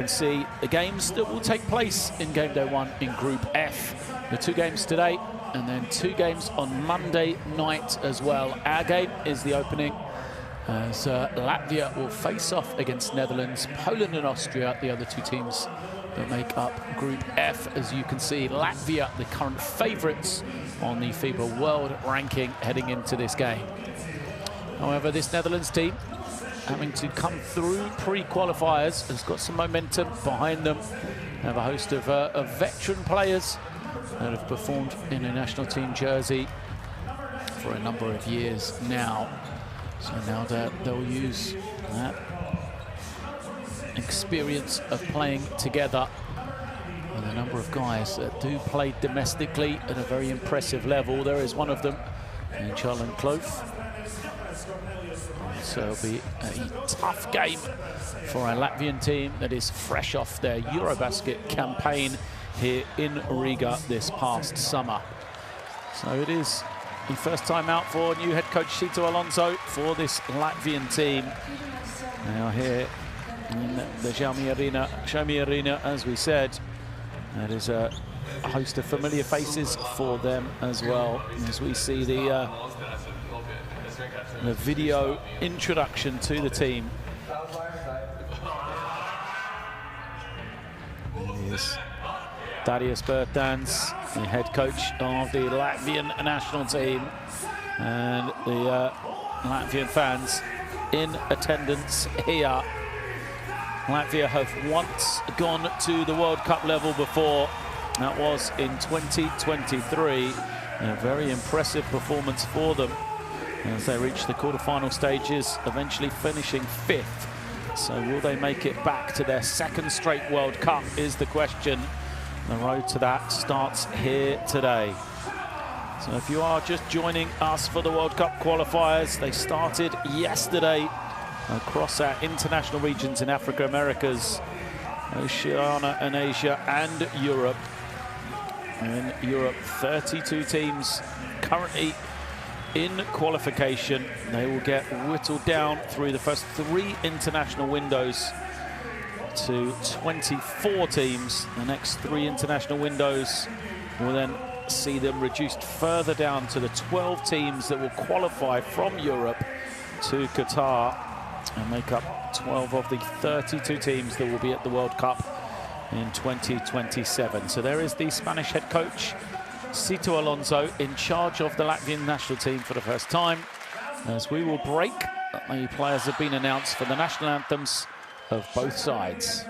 And see the games that will take place in game day 1 in Group F. The 2 games today and then 2 games on Monday night as well. Our game is the opening as Latvia will face off against Netherlands, Poland and Austria, the other 2 teams that make up Group F. As you can see, Latvia, the current favourites on the FIBA World Ranking heading into this game. However, this Netherlands team, having to come through pre-qualifiers, has got some momentum behind them. They have a host of veteran players that have performed in a national team jersey for a number of years now. So now they'll use that experience of playing together with a number of guys that do play domestically at a very impressive level. There is one of them in Charlon Clough. So it'll be a tough game for a Latvian team that is fresh off their Eurobasket campaign here in Riga this past summer. So it is the first time out for new head coach Sito Alonso for this Latvian team. They are here in the Xiaomi Arena, as we said. That is a host of familiar faces for them as well, as we see the video introduction to the team. Here's Darius Bertans, the head coach of the Latvian national team, and the Latvian fans in attendance here. Latvia have once gone to the World Cup level before. That was in 2023. A very impressive performance for them as they reach the quarter-final stages, eventually finishing 5th. So will they make it back to their 2nd straight World Cup is the question. The road to that starts here today. So if you are just joining us for the World Cup qualifiers, they started yesterday across our international regions in Africa, Americas, Oceania and Asia and Europe. In Europe, 32 teams currently in qualification. They will get whittled down through the first 3 international windows to 24 teams. The next 3 international windows will then see them reduced further down to the 12 teams that will qualify from Europe to Qatar and make up 12 of the 32 teams that will be at the World Cup in 2027. So there is the Spanish head coach Sito Alonso in charge of the Latvian national team for the first time, as we will break. The players have been announced for the national anthems of both sides.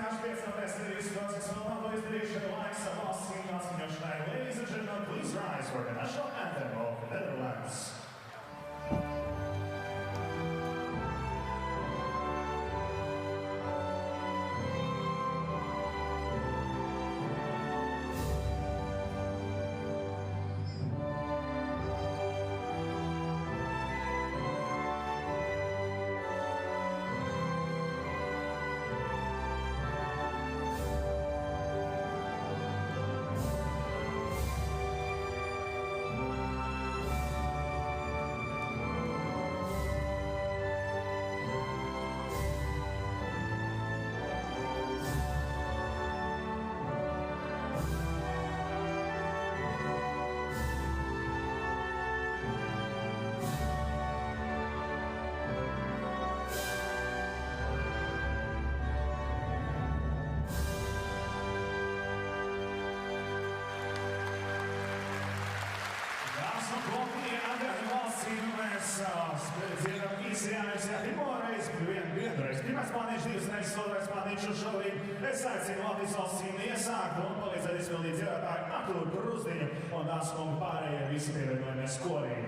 Es aicinu Latvijas valsts himnu iesākt un palīdzēt izpildīt dziedātāju Artūru Gruzdiņu un tās kungu pārējie visi pievienojamies korī.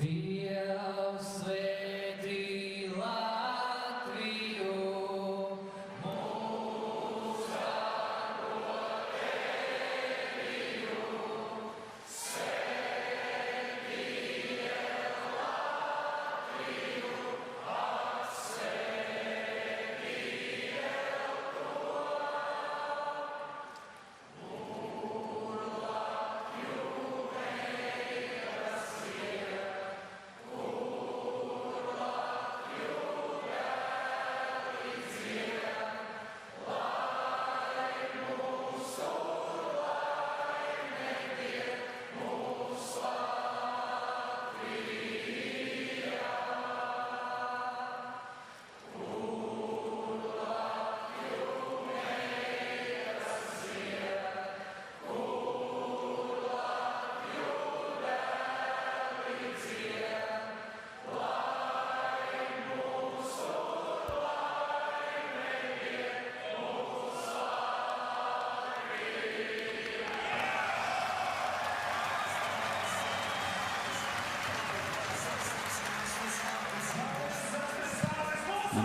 Dievs svētī Latviju, mūsu svēto teviju, svētī Latviju,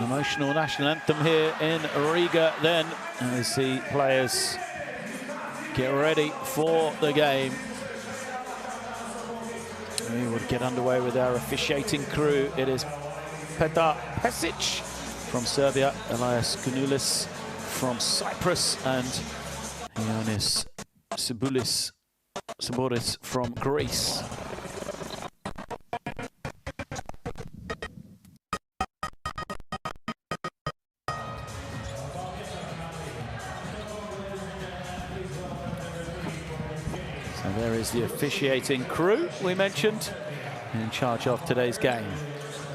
An emotional national anthem here in Riga then, as the players get ready for the game. We will get underway with our officiating crew. It is Petar Pesic from Serbia, Elias Kunulis from Cyprus, and Ioannis Saboris from Greece. So there is the officiating crew we mentioned in charge of today's game.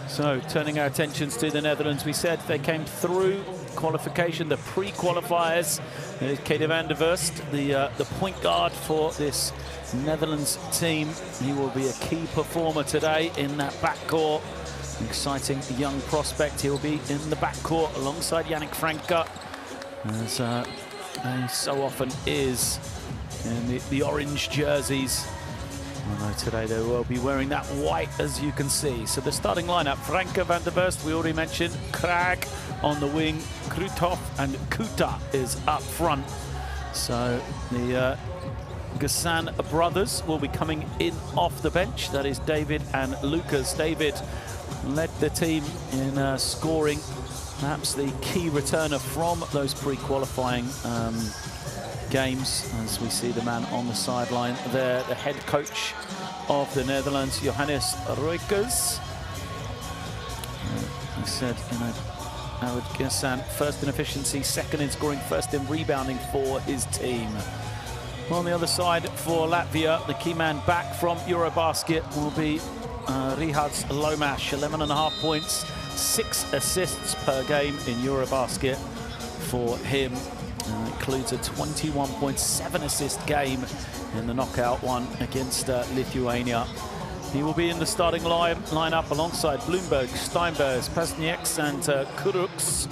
So turning our attentions to the Netherlands, we said they came through qualification, the pre-qualifiers. Kede van der Vurst, the point guard for this Netherlands team. He will be a key performer today in that backcourt. Exciting young prospect. He'll be in the backcourt alongside Yannick Franke, as he so often is in the orange jerseys. Although today they will be wearing that white, as you can see. So the starting lineup: Franke, van der Vurst, we already mentioned, Krag on the wing, Krutov and Kuta is up front. So the Gassan brothers will be coming in off the bench. That is David and Lucas. David led the team in scoring, perhaps the key returner from those pre-qualifying games, as we see the man on the sideline there, the head coach of the Netherlands, Johannes Roykers. He said, Howard Gassan, first in efficiency, second in scoring, first in rebounding for his team. On the other side for Latvia, the key man back from Eurobasket will be Rihards Lomash, 11.5 points, 6 assists per game in Eurobasket for him. Includes a 21.7 assist game in the knockout one against Lithuania. He will be in the starting lineup alongside Bloomberg, Steinbergs, Pasnieks and Kuruks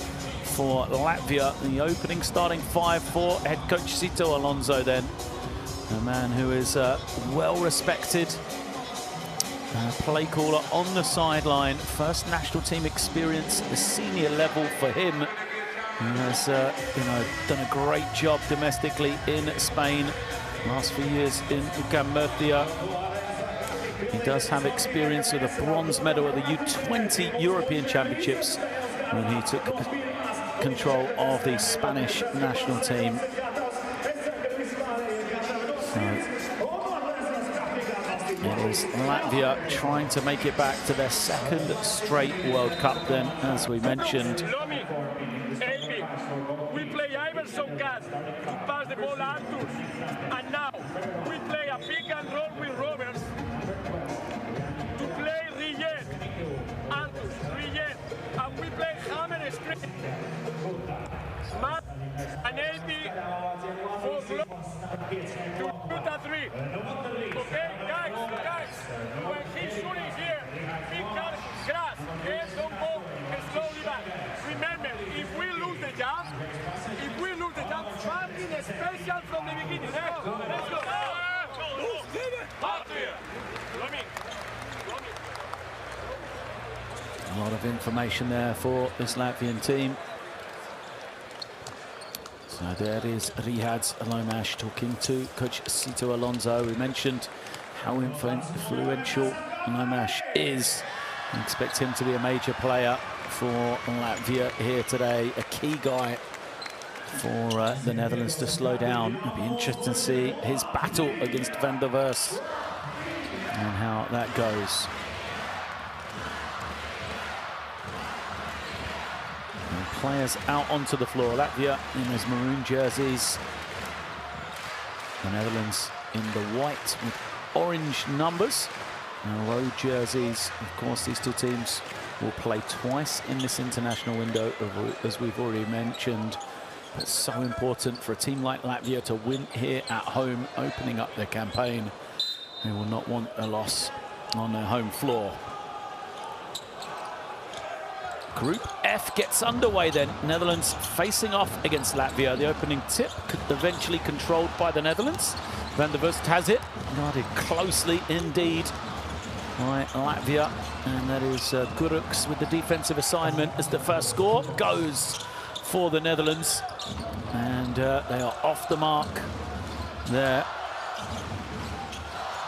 for Latvia. The opening starting five for head coach Sito Alonso then. A man who is well respected, play caller on the sideline. First national team experience at the senior level for him. He has done a great job domestically in Spain. Last few years in UCAM Murcia. He does have experience with a bronze medal at the U20 European Championships when he took control of the Spanish national team. So it is Latvia trying to make it back to their second straight World Cup then, as we mentioned. We play Iverson Cat to pass the ball out to, and now we play a pick and roll with Roberts to play Riet, Artus, Riet, and we play hammer straight. Matt and LB for block to shoot a three. Okay, guys, when he's shooting here, he cuts grass, okay? Don't go slowly back. Remember, if we lose the jump, something special from the beginning. Let's go. A lot of information there for this Latvian team. So there is Rihards Lomash talking to coach Sito Alonso. We mentioned how influential Lomash is. We expect him to be a major player for Latvia here today, a key guy for the Netherlands to slow down. It'll be interesting to see his battle against van der Vurst and how that goes. And players out onto the floor. Latvia in his maroon jerseys. The Netherlands in the white with orange numbers. And road jerseys. Of course, these two teams will play twice in this international window, as we've already mentioned. It's so important for a team like Latvia to win here at home, opening up their campaign. They will not want a loss on their home floor. Group F gets underway then. Netherlands facing off against Latvia. The opening tip eventually controlled by the Netherlands. Van der Vurst has it, guarded closely indeed by Latvia, and that is Guruks with the defensive assignment as the first score goes for the Netherlands, and they are off the mark there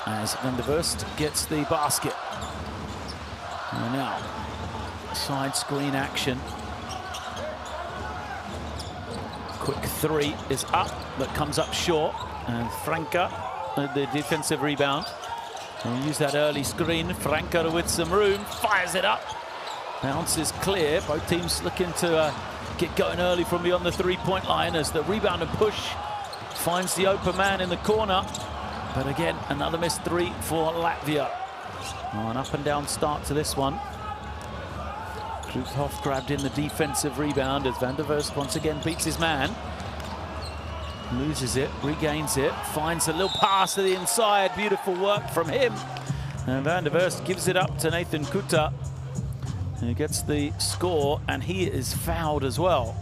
as Van der Vurst gets the basket. And now side screen action. Quick three is up, but comes up short, and Franca the defensive rebound. And use that early screen. Franca with some room, fires it up. Bounces clear. Both teams looking to get going early from beyond the three-point line as the rebound and push finds the open man in the corner. But again, another missed three for Latvia. Oh, an up and down start to this one. Kruithof grabbed in the defensive rebound as Van der Vurst once again beats his man. Loses it, regains it, finds a little pass to the inside. Beautiful work from him. And Van der Vurst gives it up to Nathan Kuta, who gets the score, and he is fouled as well.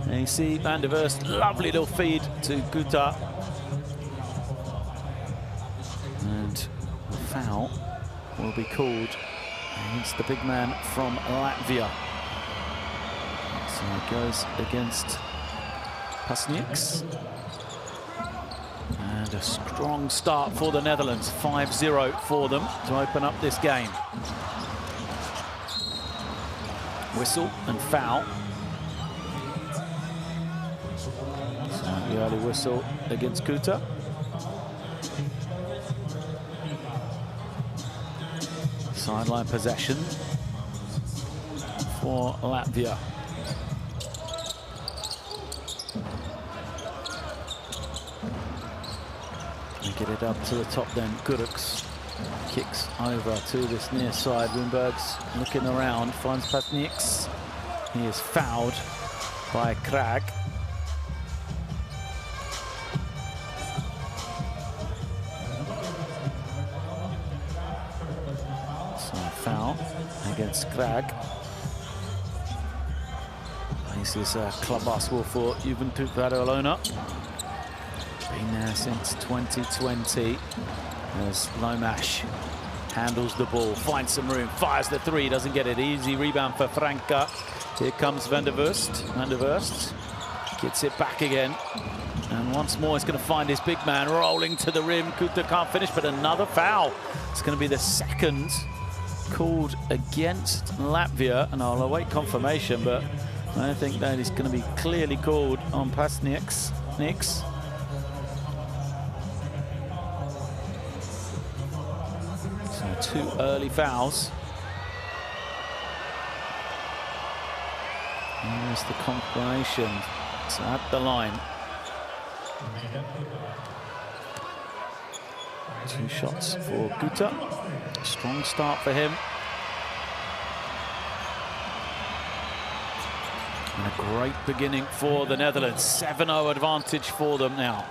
And you see Van der Vurst, lovely little feed to Kuta. And the foul will be called against the big man from Latvia. So it goes against Pasnieks. And a strong start for the Netherlands, 5-0 for them to open up this game. Whistle and foul. So the early whistle against Kuta. Sideline possession for Latvia. And get it up to the top then. Guruks kicks over to this near side. Wimberg's looking around, finds Pasnieks. He is fouled by Krag. So foul against Krag. This is club basketball for Juventud Badalona. Been there since 2020 as Lomash handles the ball, finds some room, fires the three, doesn't get it. Easy rebound for Franca. Here comes Van der Vurst. Van der Vurst gets it back again. And once more, he's going to find his big man rolling to the rim. Kuta can't finish, but another foul. It's going to be the second called against Latvia, and I'll await confirmation, but I think that is going to be clearly called on Pasnieks. So 2 early fouls. And there's the confirmation. So at the line. 2 shots for Kuta. Strong start for him. And a great beginning for the Netherlands. 7-0 advantage for them now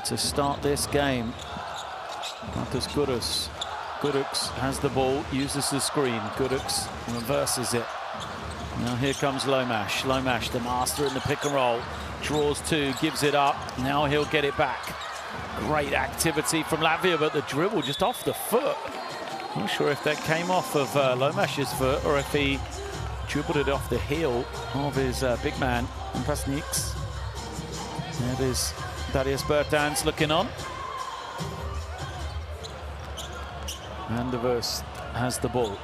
to start this game. Marcus Guruks. Guruks has the ball, uses the screen. Guruks reverses it. Now here comes Lomash. Lomash, the master in the pick and roll. Draws 2, gives it up. Now he'll get it back. Great activity from Latvia, but the dribble just off the foot. Not sure if that came off of Lomash's foot or if he dribbled it off the heel of his big man, Pasnieks. There is Darius Bertans looking on. Van der Vurst has the ball.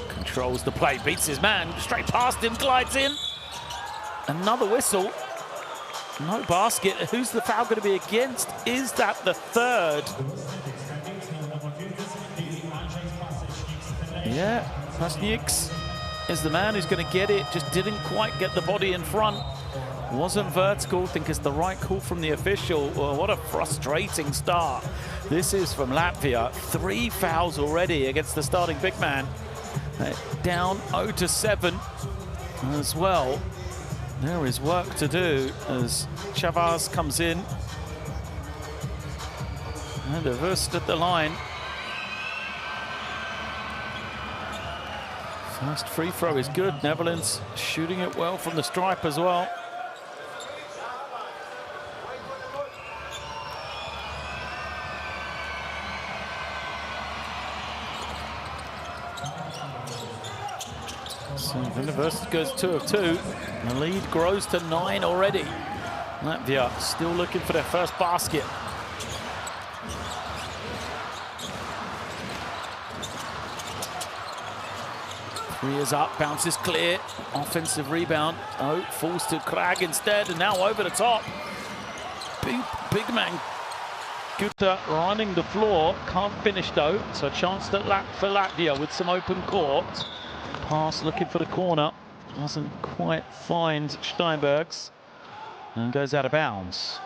Controls the play, beats his man, straight past him, glides in. Another whistle. No basket. Who's the foul going to be against? Is that the third? Yeah, Pasnieks is the man who's going to get it. Just didn't quite get the body in front. Wasn't vertical. Think it's the right call from the official. Well, what a frustrating start. This is from Latvia. 3 fouls already against the starting big man. Down 0-7 as well. There is work to do as Chavez comes in. And a Vurst at the line. First free throw is good. Netherlands shooting it well from the stripe as well. So University goes 2 of 2. The lead grows to 9 already. Latvia still looking for their first basket. Three is up, bounces clear. Offensive rebound. Oh, falls to Krag instead, and now over the top. Big man Gutta running the floor, can't finish though, so a chance for Latvia with some open court. Pass looking for the corner, doesn't quite find Steinbergs, and goes out of bounds.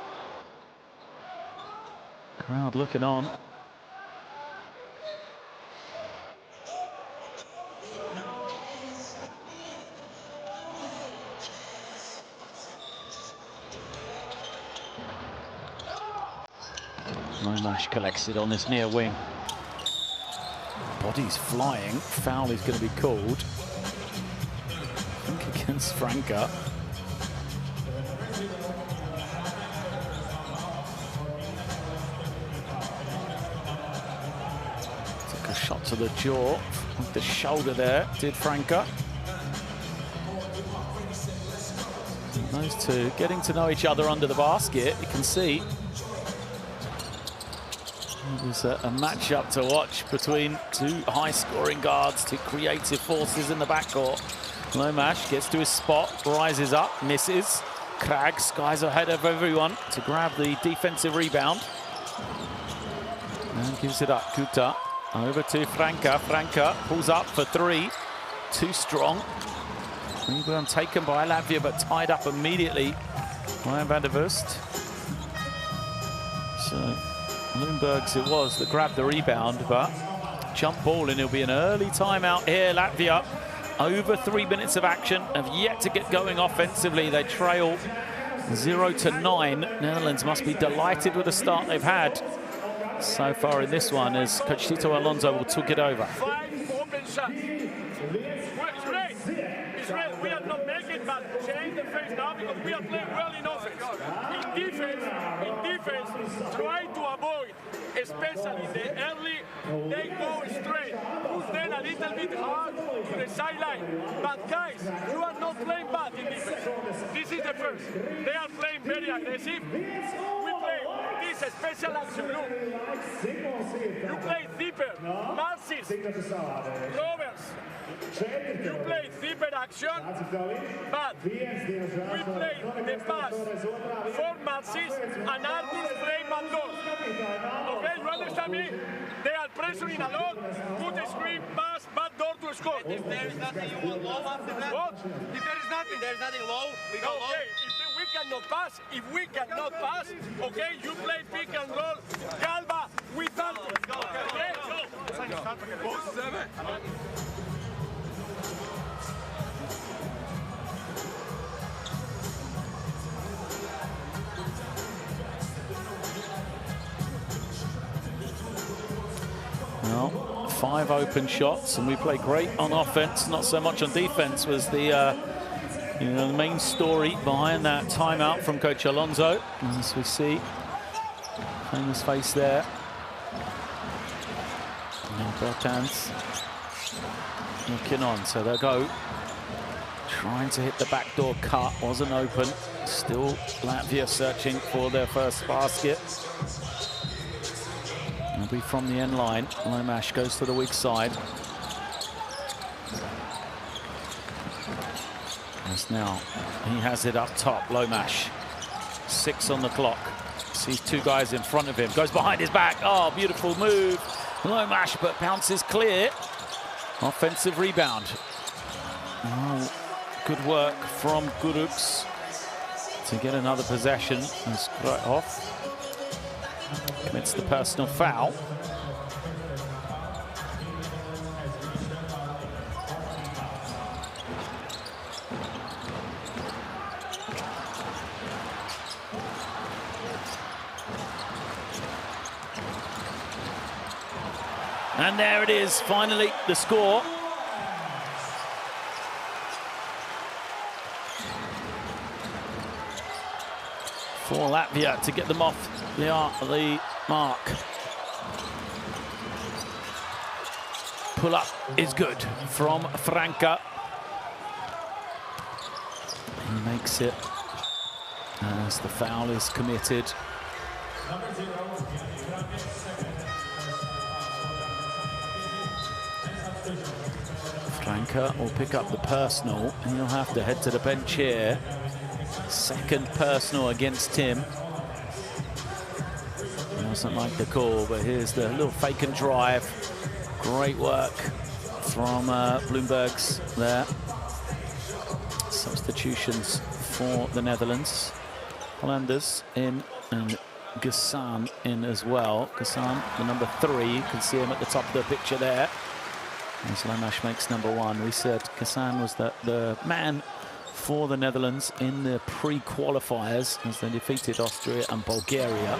Crowd looking on. Lomash collects it on this near wing. Body's flying. Foul is going to be called. I think against Franca. Took a shot to the jaw with the shoulder there, did Franca. Those two getting to know each other under the basket, you can see. It was a match-up to watch between two high-scoring guards, two creative forces in the backcourt. Lomash gets to his spot, rises up, misses. Krag skies ahead of everyone to grab the defensive rebound. And gives it up, Kuta. Over to Franca. Franca pulls up for three. Too strong. Rebound taken by Latvia, but tied up immediately by Van der Vust. So Lundbergs it was that grabbed the rebound, but jump ball, and it'll be an early timeout here. Latvia, over 3 minutes of action, have yet to get going offensively. They trail 0-9. Netherlands must be delighted with the start they've had so far in this one, as Coach Tito Alonso will took it over. 5 open shots. It's great. It's great. We are not making it, but change the face now because we are playing well in offense. In defense, try to avoid, especially the early, they go straight. Push them a little bit hard to the sideline. But guys, you are not playing bad in defense. This is the first. They are playing very aggressive. We play this special action. Look, you play deeper. Marcis, Roberts. You play deeper action, but we play the pass for Marcis and Argus play backdoor. Okay, you understand me? They are pressuring a lot, put a screen, pass, backdoor to score. If there is nothing, you want low after that? What? If there is nothing low, we go low. Okay, if we cannot pass, okay, you play pick and roll, Galba with Argus. Okay, go. Well, 5 open shots, and we play great on offense, not so much on defense, was the the main story behind that timeout from Coach Alonso. As we see, famous face there. And Bertans looking on, so they'll go. Trying to hit the backdoor cut, wasn't open. Still Latvia searching for their first basket. It'll be from the end line. Lomash goes to the weak side. As now he has it up top, Lomash. 6 on the clock. Sees 2 guys in front of him. Goes behind his back. Oh, beautiful move. Lomash, but bounces clear. Offensive rebound. Oh, good work from Guruks to get another possession. And Skratov commits the personal foul. And there it is, finally, the score. For Latvia to get them off the mark. Pull up is good from Franca. He makes it as the foul is committed. Franca will pick up the personal, and he'll have to head to the bench here. Second personal against him. He doesn't like the call, but here's the little fake and drive. Great work from Bloomberg's there. Substitutions for the Netherlands. Hollanders in and Gassan in as well. Gassan, the number 3, you can see him at the top of the picture there. As Lomash makes number 1. We said Gassan was the man for the Netherlands in the pre-qualifiers as they defeated Austria and Bulgaria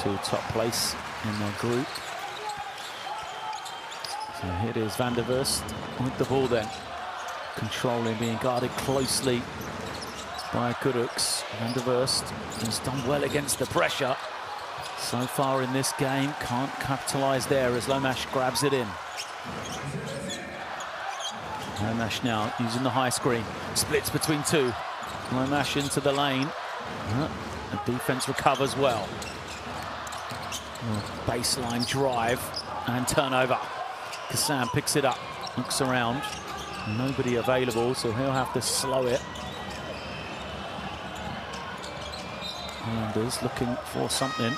to top place in their group. So here it is, Van der Wurst with the ball then. Controlling, being guarded closely by Kuruks. Van der Wurst has done well against the pressure so far in this game. Can't capitalise there as Lomash grabs it in. Lomash now using the high screen. Splits between 2. Lomash into the lane. The defence recovers well. Baseline drive and turnover. Kassan picks it up, looks around. Nobody available, so he'll have to slow it. Hollanders looking for something.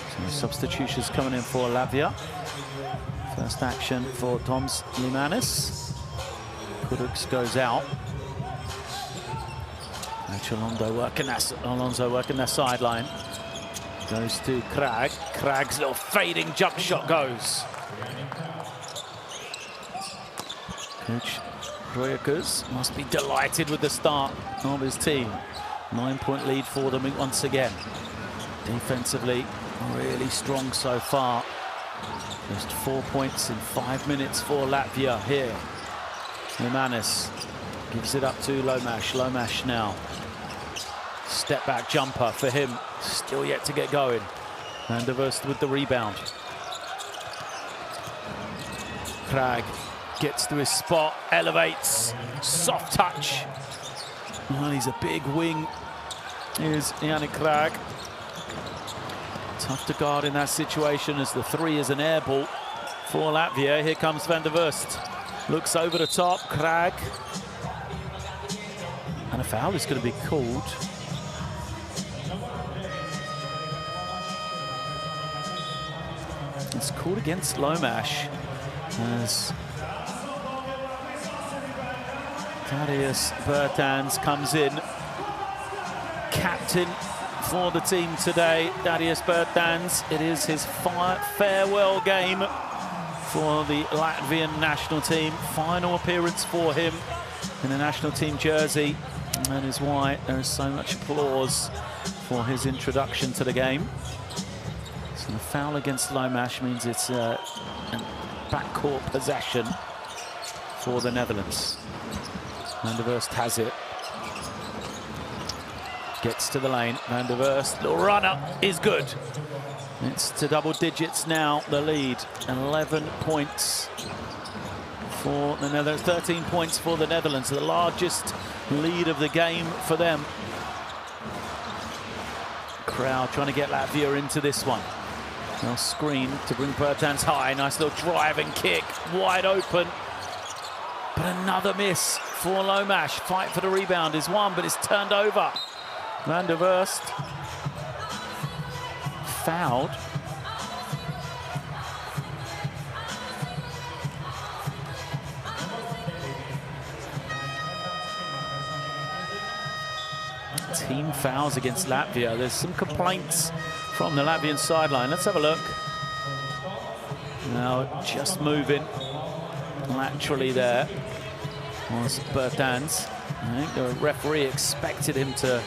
So substitutions coming in for Latvia. First action for Toms Limanis. Kuruks goes out. Alonso working that sideline. Goes to Krag. Krag's little fading jump shot goes. Coach Royakers must be delighted with the start of his team. 9-point lead for them once again. Defensively, really strong so far. Just 4 points in 5 minutes for Latvia here. Limanis gives it up to Lomash. Lomash now. Step back jumper for him. Still yet to get going. Van der Wurst with the rebound. Krag gets to his spot, elevates, soft touch. Oh, he's a big wing. Here's Yannick Krag. Tough to guard in that situation as the 3 is an air ball for Latvia. Here comes Van der Wurst. Looks over the top, Krag. And a foul is going to be called. It's called against Lomash as Thaddeus Bertans comes in. Captain for the team today, Thaddeus Bertans. It is his farewell game for the Latvian national team. Final appearance for him in the national team jersey. And that is why there is so much applause for his introduction to the game. So the foul against Lomash means it's a backcourt possession for the Netherlands. Van der Wurst has it. Gets to the lane. Van der Wurst, little runner is good. It's to double digits now, the lead. 11 points for the Netherlands, 13 points for the Netherlands, the largest lead of the game for them. Crowd trying to get Latvia into this one. Now screen to bring Bertans high. Nice little driving kick, wide open. But another miss for Lomash. Fight for the rebound is won, but it's turned over. Van der Wurst fouled. Team fouls against Latvia. There's some complaints from the Latvian sideline. Let's have a look. Now just moving laterally there was Bertans. I think the referee expected him to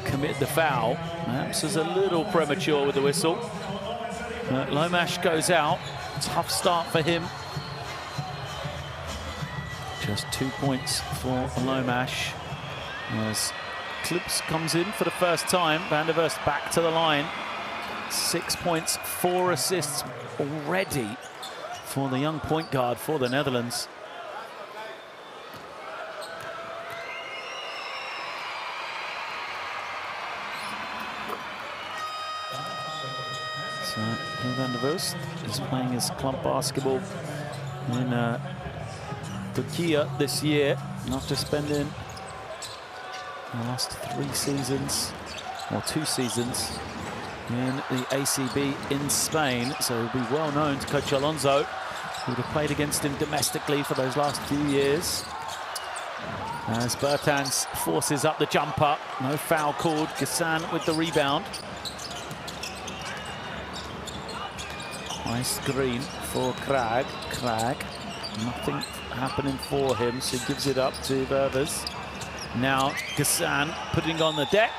commit the foul. Perhaps was a little premature with the whistle. Lomash goes out. Tough start for him. Just 2 points for Lomash. As Klips comes in for the first time. Van der Wurst back to the line. 6 points, 4 assists already for the young point guard for the Netherlands. So Van der Vos is playing his club basketball in Turkey this year, after spending the last 3 seasons, or 2 seasons, in the ACB in Spain. So he'll be well known to Coach Alonso, who would have played against him domestically for those last few years. As Bertans forces up the jumper, no foul called. Gassan with the rebound. Nice screen for Krag. Krag, nothing happening for him, so he gives it up to Ververs. Now Gassan putting on the deck,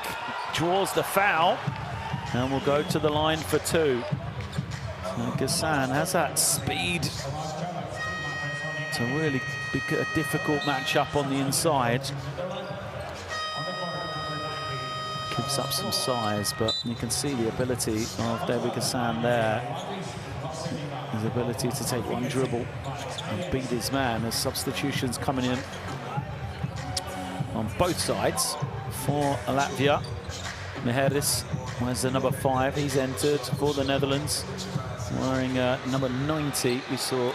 draws the foul, and will go to the line for 2. So Gassan has that speed to really be a difficult matchup on the inside. Gives up some size, but you can see the ability of David Gassan there. His ability to take one dribble and beat his man. As substitutions coming in on both sides for Latvia. Meheris was the number 5. He's entered for the Netherlands, wearing number 90. We saw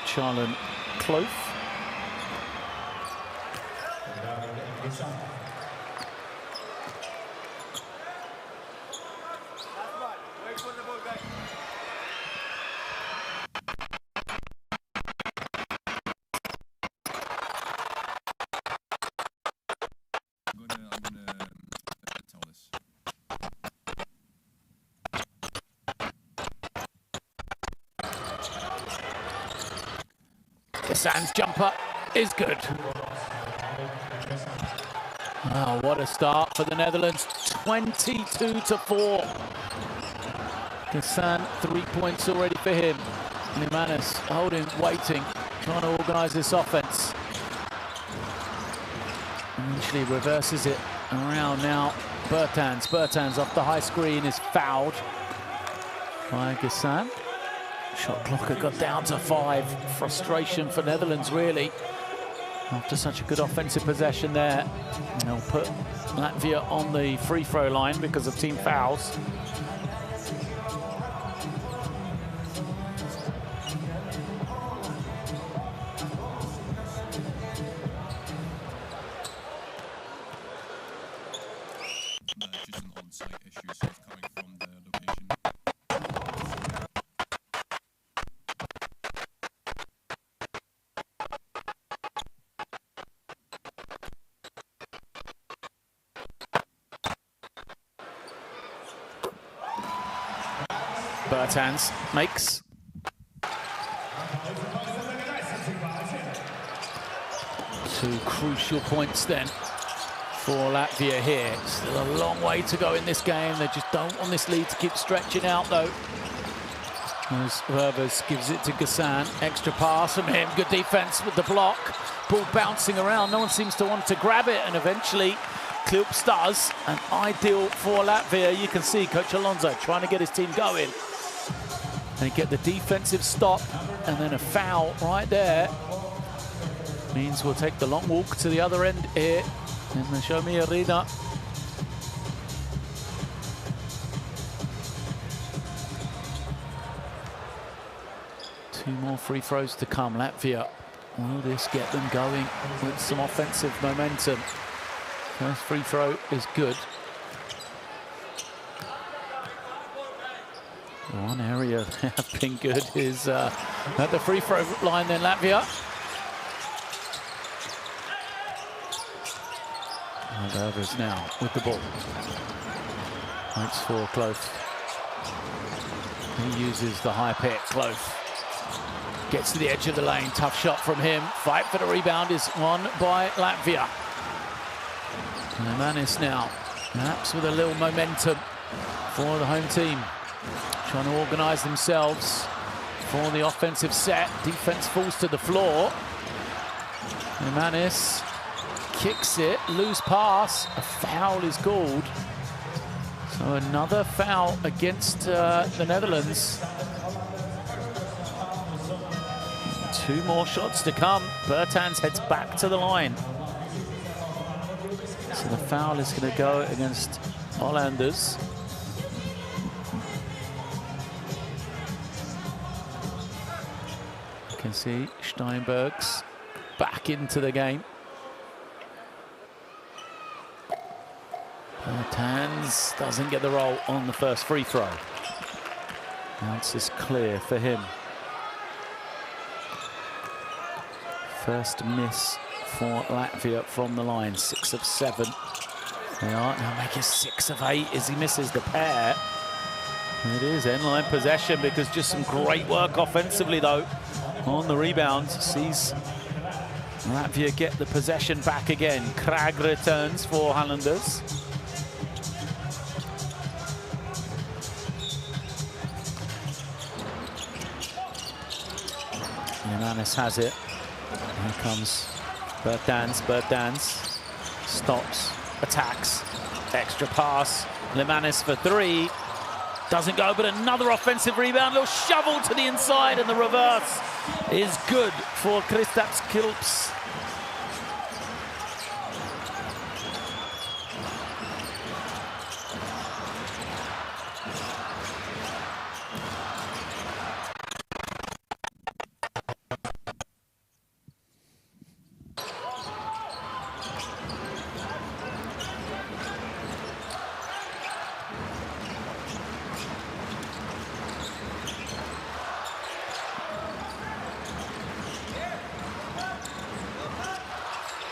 Charlen Kloof. Gassan's jumper is good. Oh, what a start for the Netherlands. 22-4. Gassan, 3 points already for him. Limanis holding, waiting, trying to organise this offence. Eventually reverses it around now. Bertans off the high screen is fouled by Gassan. Shot clock had got down to 5. Frustration for Netherlands, really, after such a good offensive possession there. And they'll put Latvia on the free throw line because of team fouls. Just an on-site issue sort of coming from the location. Bertans makes. 2 crucial points then for Latvia here. Still a long way to go in this game. They just don't want this lead to keep stretching out, though. As Ververs gives it to Gassan. Extra pass from him. Good defense with the block. Ball bouncing around. No one seems to want to grab it, and eventually Kloops does. And ideal for Latvia. You can see Coach Alonso trying to get his team going. And get the defensive stop, and then a foul right there. Means we'll take the long walk to the other end here in the Show Me Arena. Two more free throws to come. Latvia, will this get them going with some offensive momentum? First free throw is good. One area they have been good is at the free throw line then, Latvia. And Ververs now with the ball. Waits for Kloof. He uses the high pick. Kloof gets to the edge of the lane. Tough shot from him. Fight for the rebound is won by Latvia. And Manis now, perhaps with a little momentum for the home team. Trying to organise themselves for the offensive set. Defence falls to the floor. And Manis kicks it, loose pass, a foul is called. So another foul against the Netherlands. 2 more shots to come. Bertans heads back to the line. So the foul is going to go against Hollanders. You can see Steinberg's back into the game. Bertans doesn't get the roll on the first free throw. Bounce is clear for him. First miss for Latvia from the line, 6 of 7. They are now making 6 of 8 as he misses the pair. It is end-line possession because just some great work offensively though on the rebound. Sees Latvia get the possession back again. Krag returns for Hollanders. Limanis has it. Here comes Bertans stops, attacks, extra pass. Limanis for 3. Doesn't go, but another offensive rebound. Little shovel to the inside, and the reverse is good for Kristaps Kilps.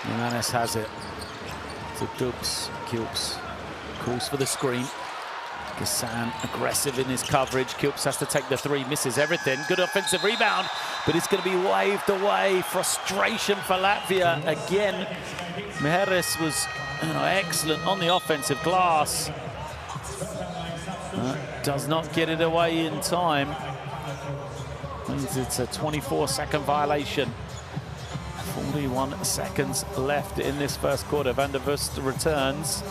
Limanis has it to Kilps calls for the screen. Gassan aggressive in his coverage. Kilps has to take the 3, misses everything. Good offensive rebound, but it's going to be waved away. Frustration for Latvia. Again, Mejeres was excellent on the offensive glass. Does not get it away in time. Means it's a 24-second violation. 41 seconds left in this first quarter. Van der Vust returns.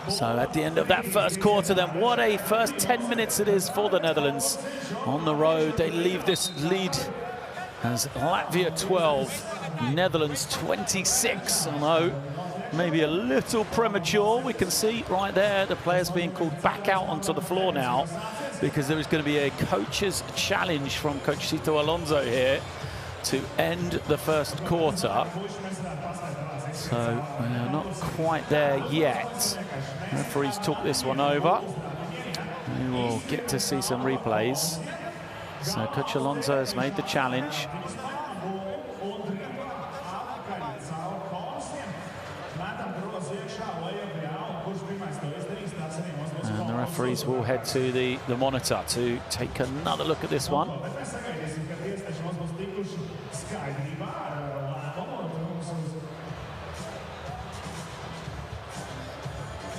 So at the end of that first quarter then, what a first 10 minutes it is for the Netherlands. On the road, they leave this lead as Latvia 12, Netherlands 26. Although maybe a little premature, we can see right there the players being called back out onto the floor now because there is going to be a coach's challenge from Coach Sito Alonso here to end the first quarter. So we are not quite there yet. Referees took this one over. We will get to see some replays. So Coach Alonso has made the challenge. And the referees will head to the monitor to take another look at this one.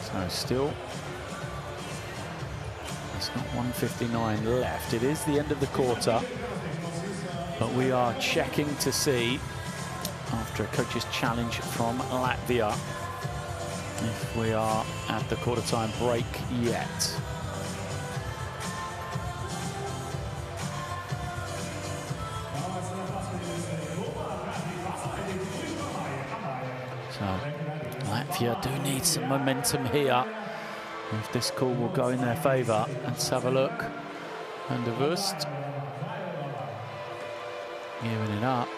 So still, it's not 1:59 left. It is the end of the quarter, but we are checking to see, after a coach's challenge from Latvia, if we are at the quarter-time break yet. So Latvia do need some momentum here if this call will go in their favour. Let's have a look. Van der Vust giving it up.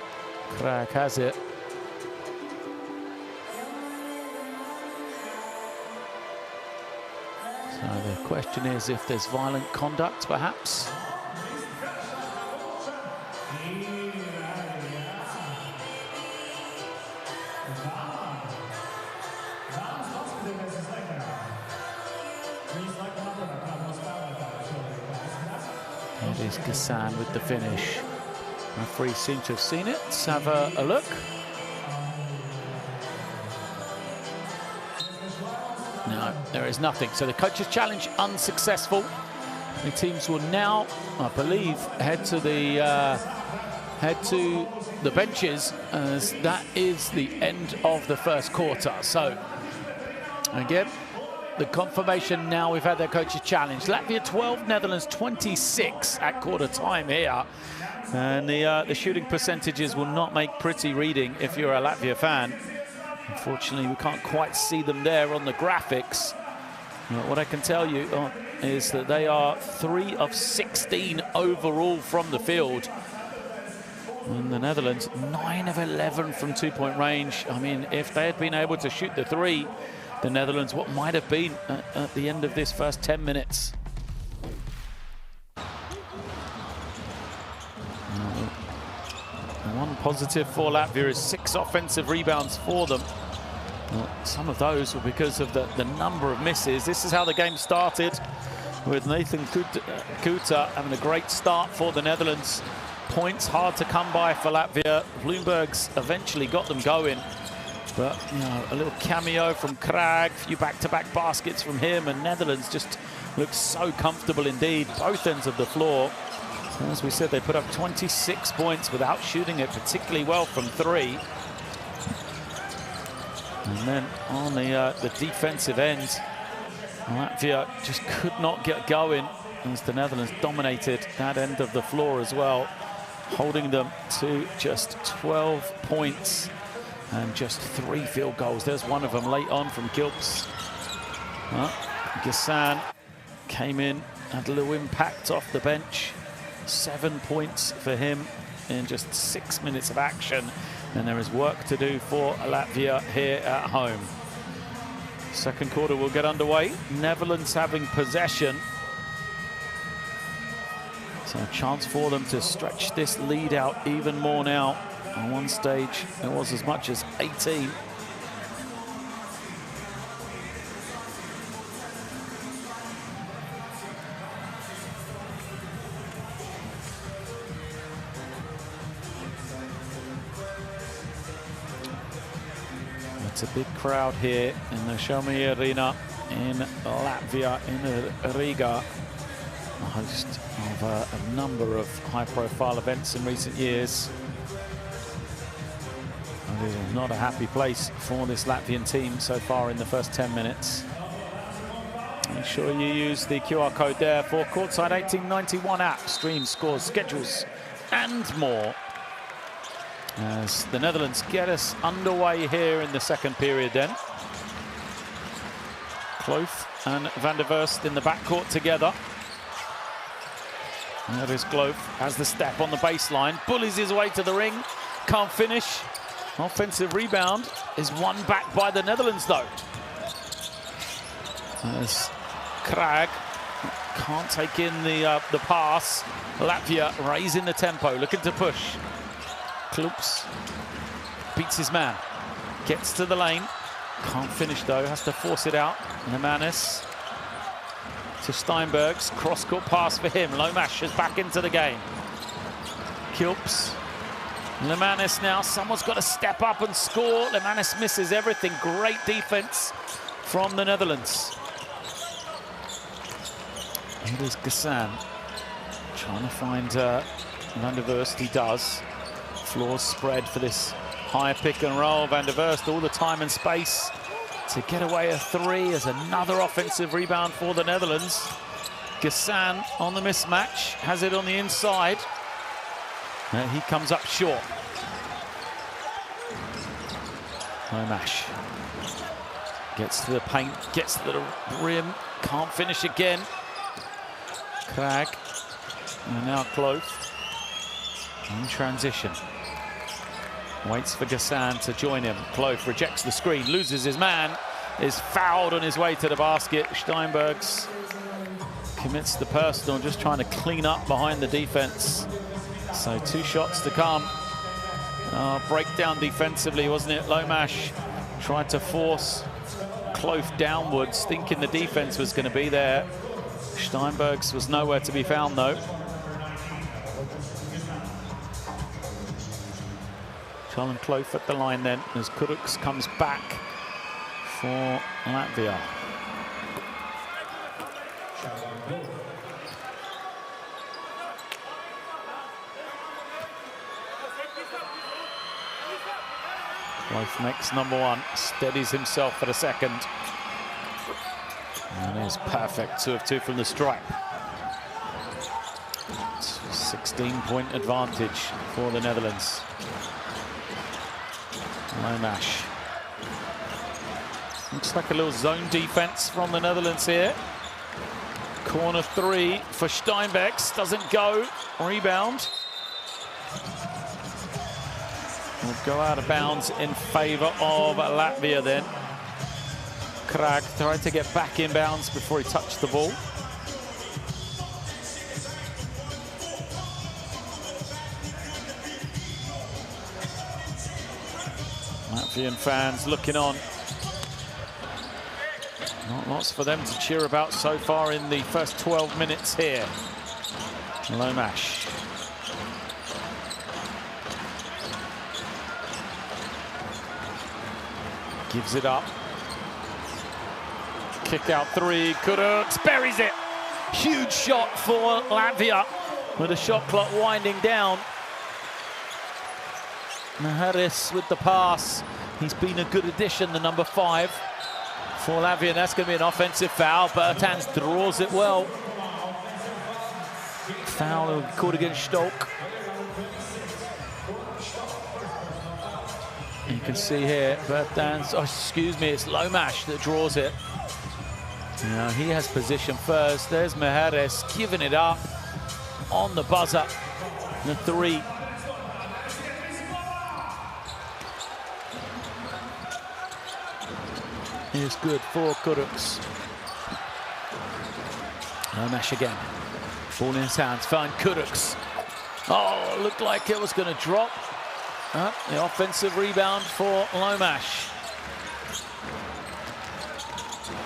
Krag has it. So the question is if there's violent conduct, perhaps. It is Ghassan with the finish. Referee seems to have seen it. Let's have a look. No, there is nothing. So the coach's challenge unsuccessful. The teams will now, I believe, head to the benches, as that is the end of the first quarter. So again, the confirmation now we've had their coach's challenge. Latvia 12, Netherlands 26 at quarter time here. And the shooting percentages will not make pretty reading if you're a Latvia fan. Unfortunately, we can't quite see them there on the graphics. But what I can tell you is that they are 3 of 16 overall from the field. And the Netherlands, 9 of 11 from two-point range. I mean, if they had been able to shoot the 3, the Netherlands, what might have been at the end of this first 10 minutes. One positive for Latvia is 6 offensive rebounds for them. Some of those were because of the number of misses. This is how the game started, with Nathan Kuta having a great start for the Netherlands. Points hard to come by for Latvia. Bloomberg's eventually got them going. But, you know, a little cameo from Krag, a few back-to-back baskets from him, and Netherlands just looks so comfortable indeed, both ends of the floor. As we said, they put up 26 points without shooting it particularly well from 3. And then on the defensive end, Latvia just could not get going as the Netherlands dominated that end of the floor as well, holding them to just 12 points and just 3 field goals. There's one of them late on from Kilps. Ghassan came in, had a little impact off the bench. 7 points for him in just 6 minutes of action, and there is work to do for Latvia here at home. Second quarter will get underway. Netherlands having possession, so a chance for them to stretch this lead out even more now. On one stage it was as much as 18. It's a big crowd here in the Shomi Arena in Latvia, in Riga, the host of a number of high-profile events in recent years. And it is not a happy place for this Latvian team so far in the first 10 minutes. Make sure you use the QR code there for Courtside 1891 app, streams, scores, schedules, and more, as the Netherlands get us underway here in the second period then. Kloof and Van der Verst in the backcourt together. And there is Kloof, has the step on the baseline, bullies his way to the ring, can't finish. Offensive rebound is won back by the Netherlands though, as Krag can't take in the pass. Latvia raising the tempo, looking to push. Kloops beats his man, gets to the lane, can't finish though, has to force it out. Lemanis to Steinbergs, cross-court pass for him. Lomash is back into the game. Kilps, Lemanis now, someone's got to step up and score. Lemanis misses everything. Great defense from the Netherlands. It is Ghassan trying to find Van der Verst. He does. Floor spread for this high pick and roll. Van der Verst all the time and space to get away a 3 as another offensive rebound for the Netherlands. Ghassan on the mismatch, has it on the inside. He comes up short. Lomash gets to the paint, gets to the rim, can't finish again. Krag, and now Kloof in transition. Waits for Ghassan to join him. Kloof rejects the screen, loses his man. is fouled on his way to the basket. Steinbergs commits the personal, just trying to clean up behind the defense. So 2 shots to come. Breakdown defensively, wasn't it? Lomash tried to force Clough downwards, thinking the defense was going to be there. Steinbergs was nowhere to be found, though. Charles Clough at the line then, as Kuruks comes back for Latvia. Clough makes number 1, steadies himself for the second. And is perfect, 2 of 2 from the stripe. 16-point advantage for the Netherlands. Lomash. Looks like a little zone defense from the Netherlands here. Corner 3 for Steinbergs, doesn't go. Rebound. Will go out of bounds in favor of Latvia then. Krag tried to get back in bounds before he touched the ball. Latvian fans looking on. Not lots for them to cheer about so far in the first 12 minutes here. Lomash. Gives it up. Kick out 3, Kuruks buries it. Huge shot for Latvia with the shot clock winding down. Maharis with the pass. He's been a good addition, the number 5 for Latvia. That's going to be an offensive foul. Bertans draws it well. Foul called against Stoke. You can see here, Bertans, oh, excuse me, it's Lomash that draws it. Now he has position first. There's Maharis giving it up on the buzzer. The 3. Is good for Kuruks. Lomash again. Ball in his hands, find Kuruks. Oh, looked like it was going to drop. The offensive rebound for Lomash.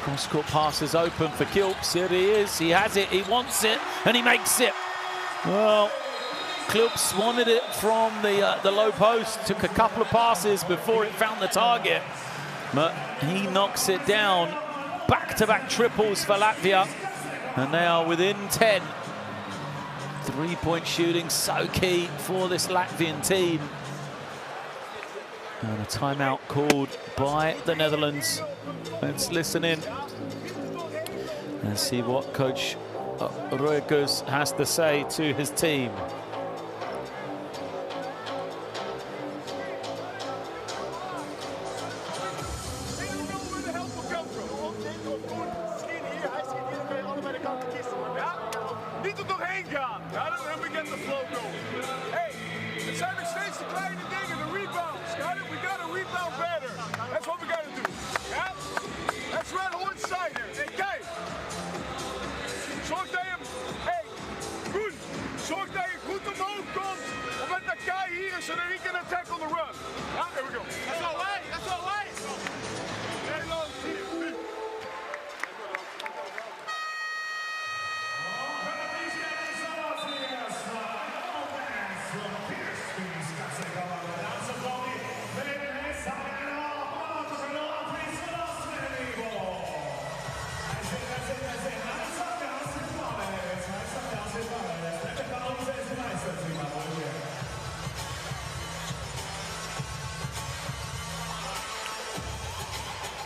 Cross-court pass is open for Kilps. Here he is. He has it. He wants it, and he makes it. Well, Kilps wanted it from the low post. Took a couple of passes before it found the target, but he knocks it down. Back-to-back triples for Latvia, and they are within 10. 3-point shooting so key for this Latvian team. And a timeout called by the Netherlands. Let's listen in and see what Coach Roekus has to say to his team. So that he can attack on the run. Ah, there we go. That's all right. That's all right. Very low.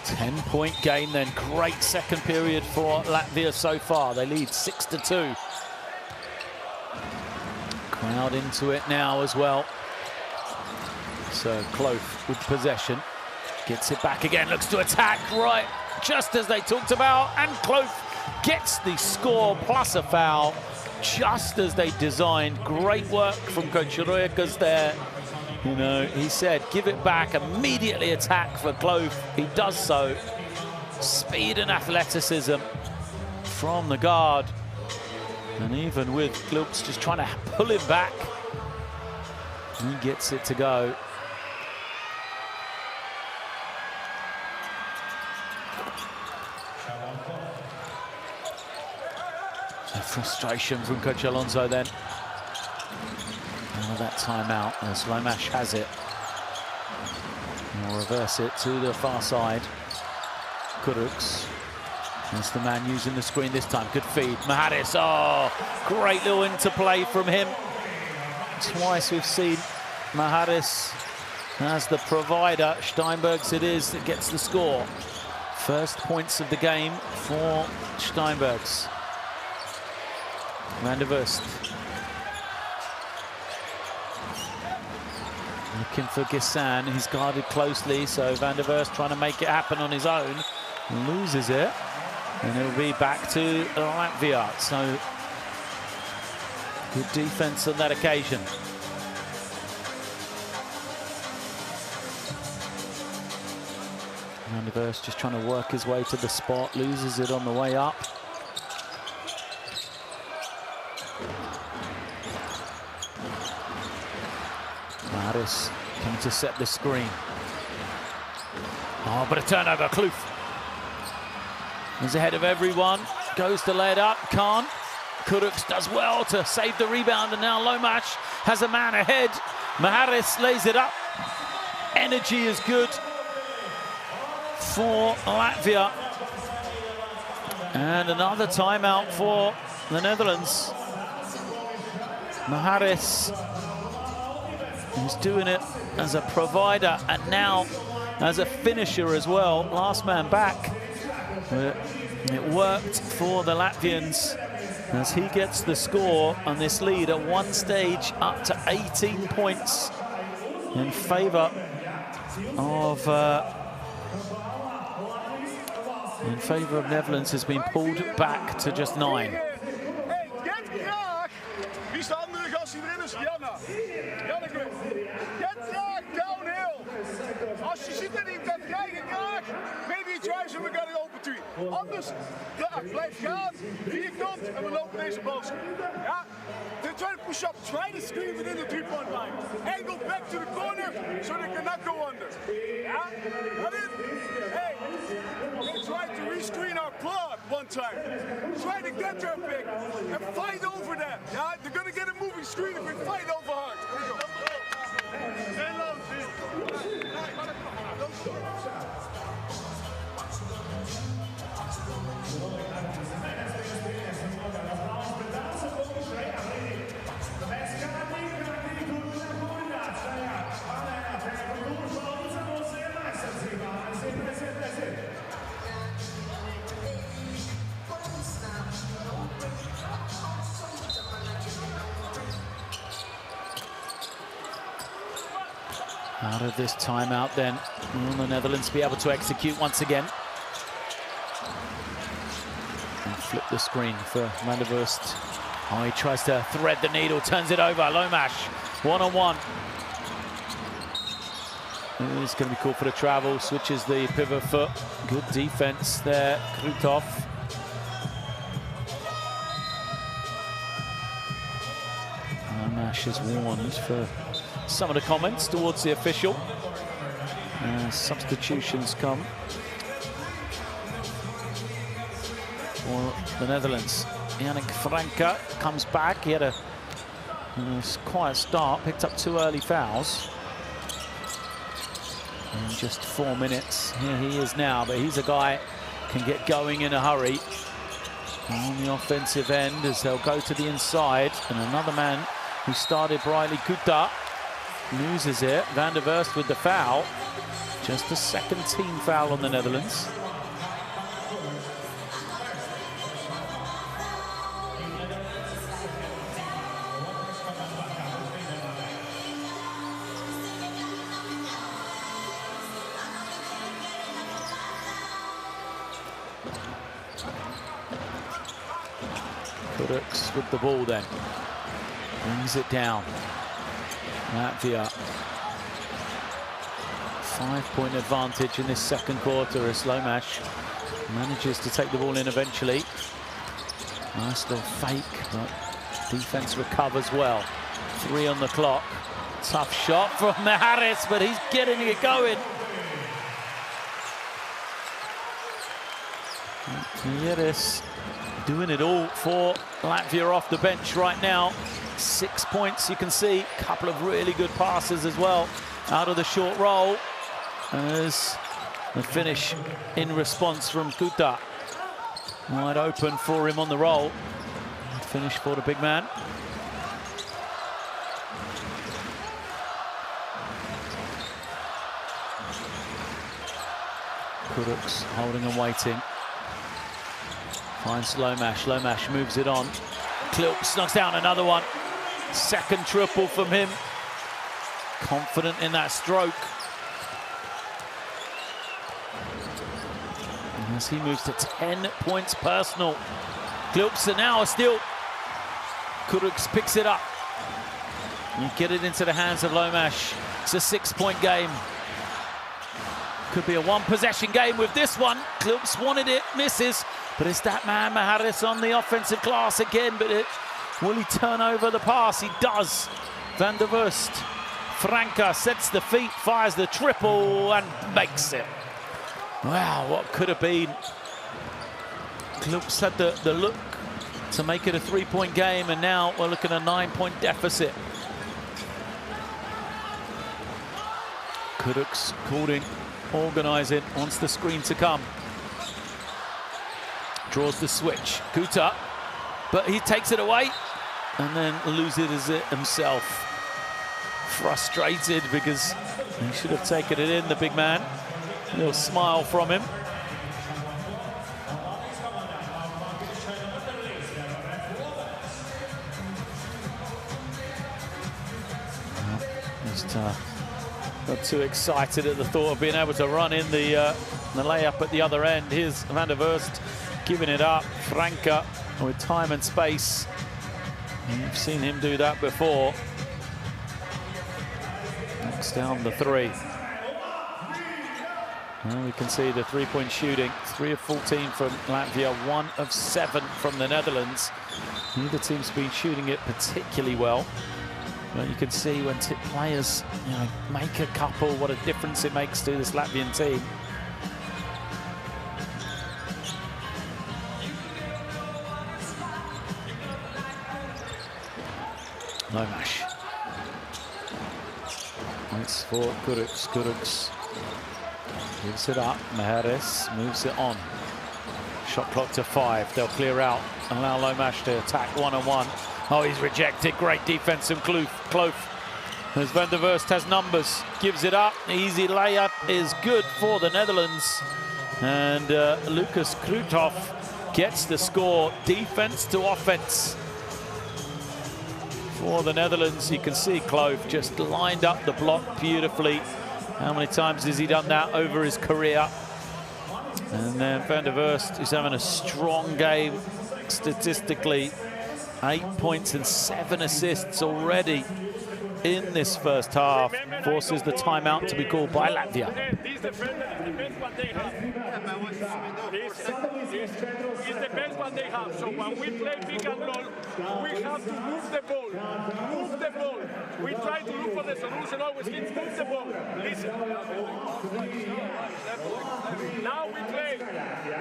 Ten-point game then. Great second period for Latvia so far. They lead 6-2. Crowd into it now as well. So Clough with possession. Gets it back again. Looks to attack right just as they talked about. And Clough gets the score plus a foul just as they designed. Great work from Coach Roekus there. You know, he said, give it back, immediately attack for Clough. He does so. speed and athleticism from the guard. And even with Kloops just trying to pull him back, he gets it to go. So frustration from Coach Alonso then. Now that timeout as Lomash has it. He'll reverse it to the far side. Kuruks. That's the man using the screen this time. Good feed. Maharis. Oh, great little interplay from him. Twice we've seen Maharis as the provider. Steinbergs it is that gets the score. First points of the game for Steinbergs. Van der Vust. Looking for Gissan. He's guarded closely, so Van der Vust trying to make it happen on his own. Loses it. And it'll be back to Latvia. So good defense on that occasion. Van der Vust just trying to work his way to the spot, loses it on the way up. Maris coming to set the screen. Oh, but a turnover, Kloof. He's ahead of everyone, goes to lay it up, can't. Kuruks does well to save the rebound, and now Lomash has a man ahead. Maharis lays it up. Energy is good for Latvia. And another timeout for the Netherlands. Maharis is doing it as a provider and now as a finisher as well. Last man back. It worked for the Latvians as he gets the score on this lead at one stage up to 18 points in favour of Netherlands. Has been pulled back to just 9. Anders, ja, blijf gaan. Hier komt en we lopen deze boos. Ja, they try to push up, try to screen within the three-point line. Angle back to the corner so they cannot go under. Ja, that is, hey, they tried to rescreen our plug one time. Try to get their pick and fight over that. Yeah, they're gonna get a moving screen if we fight over hard. Out of this timeout then, will the Netherlands be able to execute once again? And flip the screen for Van der Vust. Oh, he tries to thread the needle, turns it over. Lomash, one-on-one. He's going to be called for the travel, switches the pivot foot. Good defense there, Krutov. Lomash is warned for some of the comments towards the official. Substitutions come for the Netherlands. Yannick Franke comes back. He had a quiet start, picked up 2 early fouls. In just 4 minutes, here he is now, but he's a guy who can get going in a hurry. On the offensive end as they'll go to the inside, and another man who started brightly, Kuta, loses it. Van der Vust with the foul. Just the second team foul on the Netherlands. Kuruks with the ball then. Brings it down. Latvia. 5-point advantage in this second quarter as Lomash Manages to take the ball in eventually. Nice little fake, but defense recovers well. 3 on the clock. Tough shot from Harris, but he's getting it going. Harris doing it all for Latvia off the bench right now. 6 points, you can see. A couple of really good passes as well out of the short roll. As the finish in response from Kuta. Wide open for him on the roll. Finish for the big man. Kuruks holding and waiting. Finds Lomash. Lomash moves it on. Klilps knocks down another one. Second triple from him. Confident in that stroke. And as he moves to 10 points personal. Klilps are now still. Kuruks picks it up. You get it into the hands of Lomash. It's a 6-point game. Could be a 1-possession game with this one. Klilps wanted it, misses. But it's that man, Maharis, on the offensive glass again. But will he turn over the pass? He does. Van der Wust. Franca sets the feet, fires the triple and makes it. Wow, what could have been. Klilps had the look to make it a 3-point game, and now we're looking at a 9-point deficit. Kuruks calling, organising, wants the screen to come. Draws the switch. Kuta, but he takes it away and then loses it himself. Frustrated because he should have taken it in, the big man. A little smile from him. Just got too excited at the thought of being able to run in the layup at the other end. Here's Van der Wust giving it up. Franca with time and space. You've seen him do that before. Knocks down the 3. Well, we can see the 3-point shooting. 3 of 14 from Latvia, 1 of 7 from the Netherlands. Neither team's been shooting it particularly well. But you can see when players make a couple, what a difference it makes to this Latvian team. Lomash. Waits for Kuruks. Kuruks gives it up. Maharis moves it on. Shot clock to 5. They'll clear out and allow Lomash to attack one-on-one. Oh, he's rejected. Great defense from Kloof. As Van der Wust has numbers. Gives it up. Easy layup is good for the Netherlands. And Lucas Kruthoff gets the score. Defense to offense for the Netherlands. You can see Kloof just lined up the block beautifully. How many times has he done that over his career? And then Van der Wust is having a strong game statistically. 8 points and 7 assists already in this first half. Forces the timeout to be called by Latvia. It's the best one they have. So when we play pick and roll, we have to move the ball. Move the ball. We try to look for the solution always. Move the ball. Listen. Now we play. You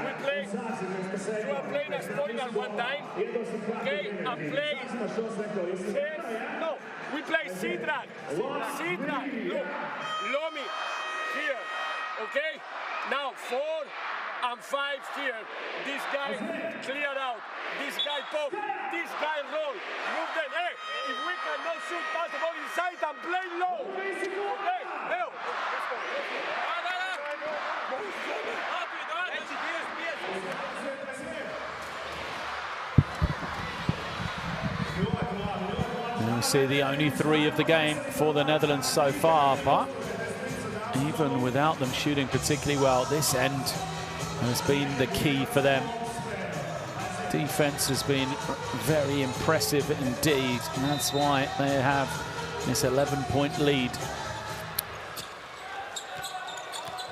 are playing as point at one time. Okay? And play. No. We play C-track. C-track. Look. Lomi. Here. Okay? Now 4 and 5 here. This guy clear out. This guy pop. This guy roll. Move them. Hey, if we cannot shoot, pass the ball inside and play low. Okay, Leo. And we see the only 3 of the game for the Netherlands so far, but even without them shooting particularly well, this end has been the key for them. Defense has been very impressive indeed, and that's why they have this 11-point lead.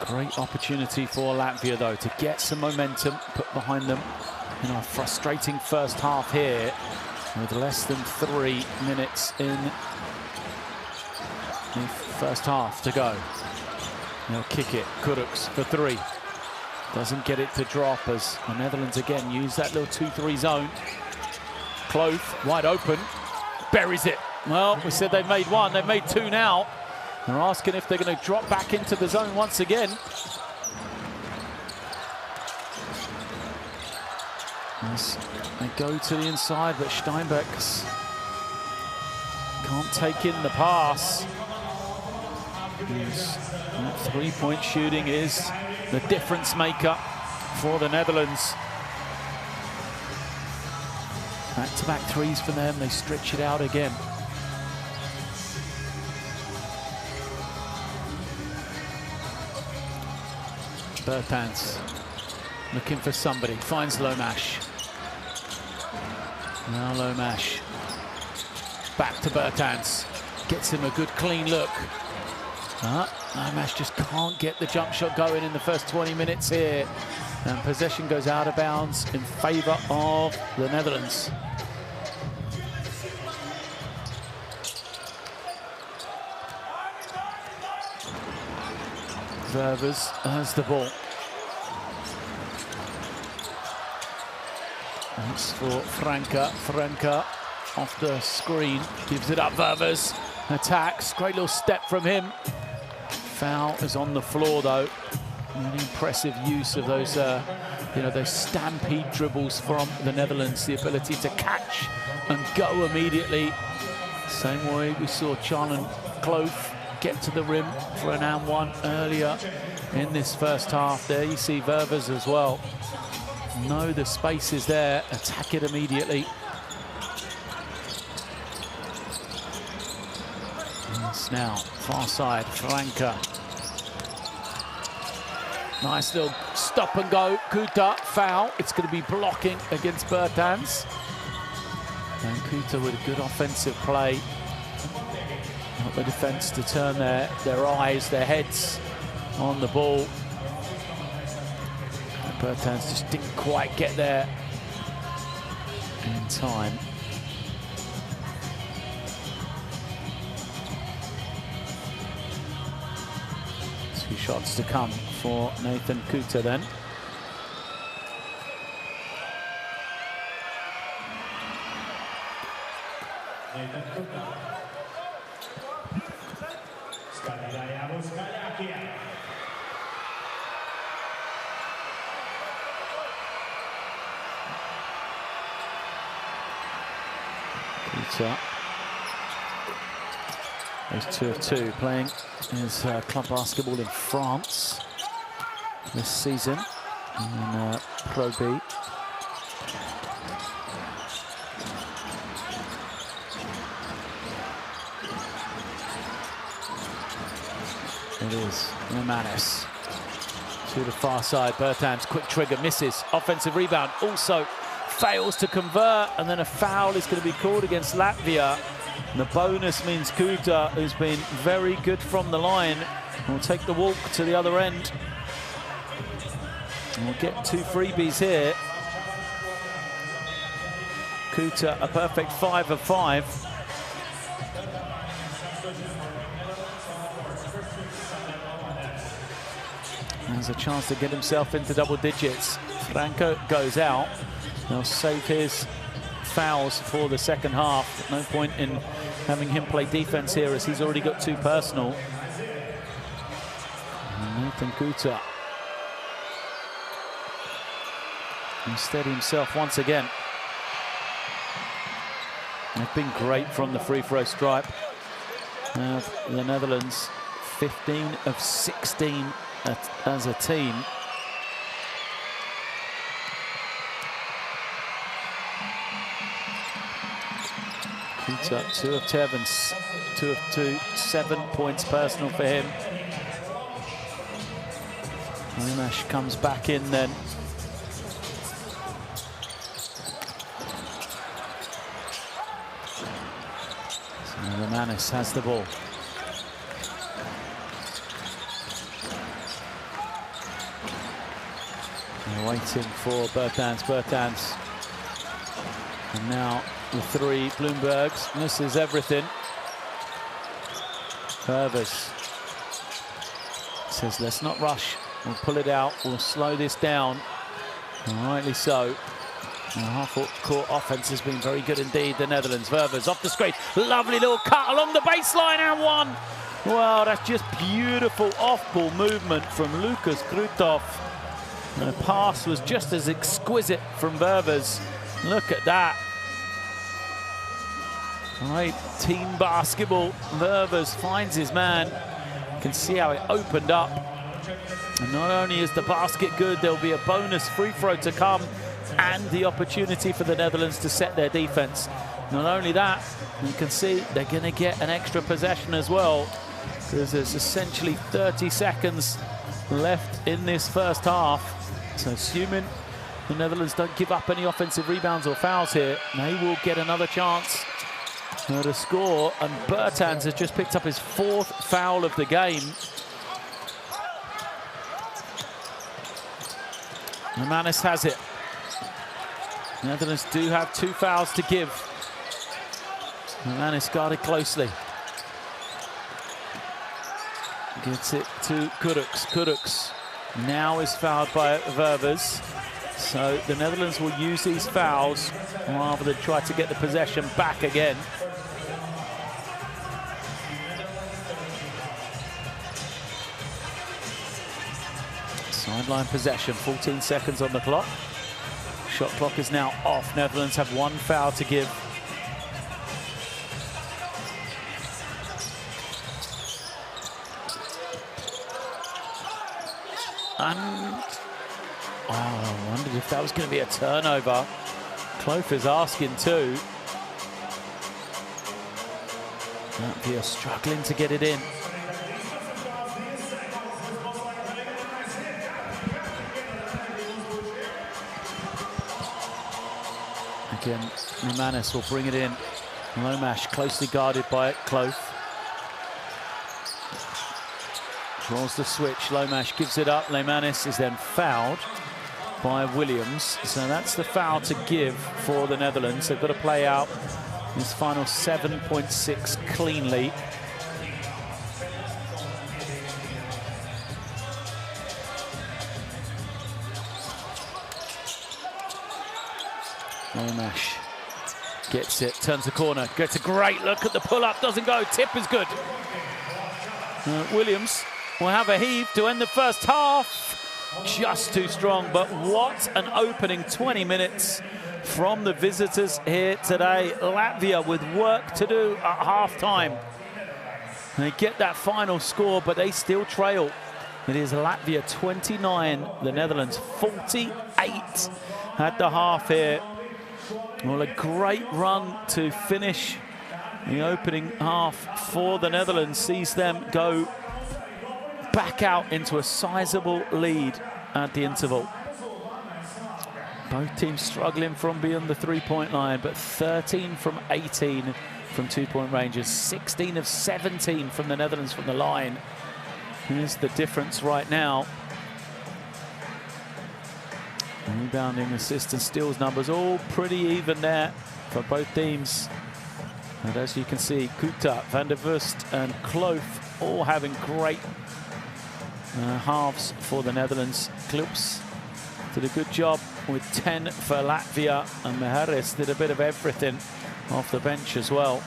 Great opportunity for Latvia, though, to get some momentum put behind them in our frustrating first half here, with less than 3 minutes in the first half to go. They'll kick it. Kuruks for 3. Doesn't get it to drop as the Netherlands again use that little 2-3 zone. Kloof, wide open, buries it. Well, we said they've made 1, they've made 2 now. They're asking if they're going to drop back into the zone once again. As they go to the inside, but Steinbeck's can't take in the pass. That three-point shooting is the difference maker for the Netherlands. Back-to-back threes for them, they stretch it out again. Bertans looking for somebody, finds Lomash. Now Lomash, back to Bertans, gets him a good clean look. Lomash just can't get the jump shot going in the first 20 minutes here. And possession goes out of bounds in favour of the Netherlands. Ververs has the ball. That's for Franca. Franca off the screen, gives it up. Ververs attacks. Great little step from him. Foul is on the floor, though. Really impressive use of those, those stampede dribbles from the Netherlands. The ability to catch and go immediately. Same way we saw Charlon Kloof get to the rim for an and one earlier in this first half. There you see Ververs as well. Know the space is there, attack it immediately. It's now far side, Franca. Nice little stop and go. Kuta, foul. It's going to be blocking against Bertans. And Kuta with a good offensive play. Not the defence to turn their eyes, their heads on the ball. Bertans just didn't quite get there in time. Two shots to come for Nathan Kuta then. Kuta. He's 2 of 2 playing his club basketball in France this season in Pro B. It is Romanis to the far side. Bertans, quick trigger, misses. Offensive rebound, also fails to convert, and then a foul is going to be called against Latvia. And the bonus means Kuta, who's been very good from the line, will take the walk to the other end. And we'll get 2 freebies here. Kuta, a perfect 5 of 5. Has a chance to get himself into double digits. Franco goes out. They'll save his fouls for the second half. No point in having him play defense here, as he's already got 2 personal. And Nathan Kuta instead himself once again. They've been great from the free throw stripe. The Netherlands 15 of 16 as a team. Kuta 2 of 2 of 2, 7 points personal for him. Lomash comes back in then. So Romanis has the ball. Waiting for Bertans. And now the three. Bloomberg's misses everything. Ververs says, let's not rush. We'll pull it out. We'll slow this down. And rightly so. The half-court offense has been very good indeed, the Netherlands. Ververs off the screen. Lovely little cut along the baseline and one. Wow, that's just beautiful off-ball movement from Lucas Krutov. And the pass was just as exquisite from Ververs. Look at that. Right, team basketball. Ververs finds his man. You can see how it opened up. And not only is the basket good, there'll be a bonus free throw to come and the opportunity for the Netherlands to set their defense. Not only that, you can see they're going to get an extra possession as well, because there's essentially 30 seconds left in this first half. So assuming the Netherlands don't give up any offensive rebounds or fouls here, they will get another chance to score. And Bertans has just picked up his 4th foul of the game. Manis has it. The Netherlands do have 2 fouls to give. Manis guarded closely. Gets it to Kuruks. Kuruks now is fouled by Ververs. So the Netherlands will use these fouls rather than try to get the possession back again. Sideline possession, 14 seconds on the clock. Shot clock is now off. Netherlands have 1 foul to give. And I wondered if that was going to be a turnover. Clough is asking too. Latvia struggling to get it in. Again, Manis will bring it in. Lomash closely guarded by Clough. Draws the switch. Lomash gives it up. Lemanis is then fouled by Williams. So that's the foul to give for the Netherlands. They've got to play out this final 7.6 cleanly. Lomash gets it, turns the corner, gets a great look at the pull-up, doesn't go, tip is good. Williams will have a heave to end the first half. Just too strong, but what an opening 20 minutes from the visitors here today. Latvia with work to do at half-time. They get that final score, but they still trail. It is Latvia 29, the Netherlands 48 at the half here. Well, a great run to finish the opening half for the Netherlands, sees them go back out into a sizable lead at the interval. Both teams struggling from beyond the three-point line, but 13 from 18 from two-point ranges, 16 of 17 from the Netherlands from the line. Here's the difference right now. Rebounding, assist and steals numbers all pretty even there for both teams. And as you can see, Kuta, Van der Vust and Clough all having great halves for the Netherlands. Kloops did a good job with 10 for Latvia, and Meharis did a bit of everything off the bench as well.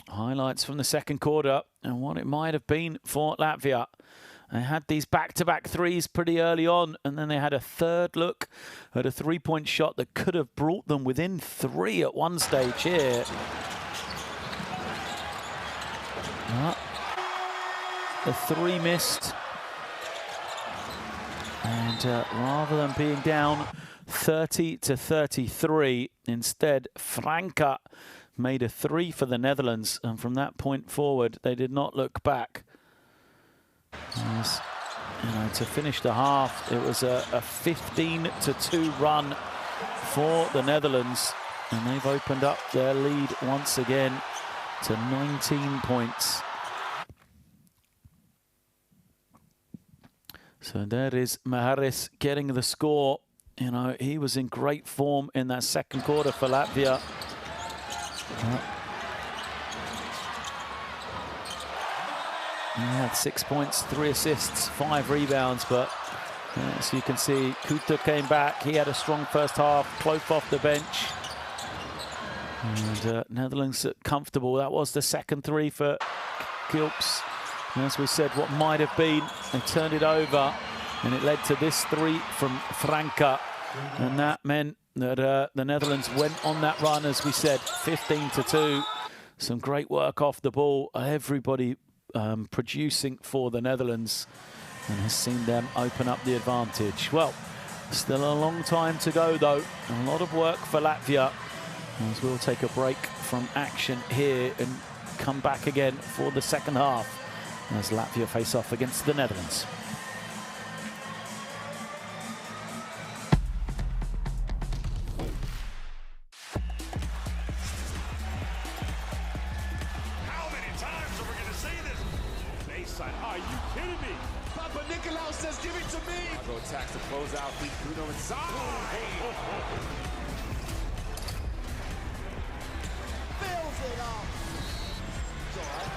Highlights from the second quarter and what it might have been for Latvia. They had these back-to-back threes pretty early on, and then they had a third look at a three-point shot that could have brought them within 3 at one stage here. The 3 missed. And rather than being down 30-33, instead Franca made a 3 for the Netherlands, and from that point forward, they did not look back. As, you know, to finish the half, it was a 15-2 run for the Netherlands. and they've opened up their lead once again to 19 points. So there is Maharis getting the score. You know, he was in great form in that second quarter for Latvia. He had 6 points, 3 assists, 5 rebounds, but as you can see, Kuta came back. He had a strong first half, Kloof off the bench. And Netherlands comfortable. That was the second 3 for Kilps. And as we said, what might have been, they turned it over, and it led to this 3 from Franca. And that meant that the Netherlands went on that run, as we said, 15-2. Some great work off the ball. Everybody producing for the Netherlands, and has seen them open up the advantage. Well, still a long time to go though. A lot of work for Latvia, as we'll take a break from action here and come back again for the second half as Latvia face off against the Netherlands. Are you kidding me? Papa Nicolau says, give it to me. I'll go attacks to close out. Beat Bruno inside. Fills it up. It's all right.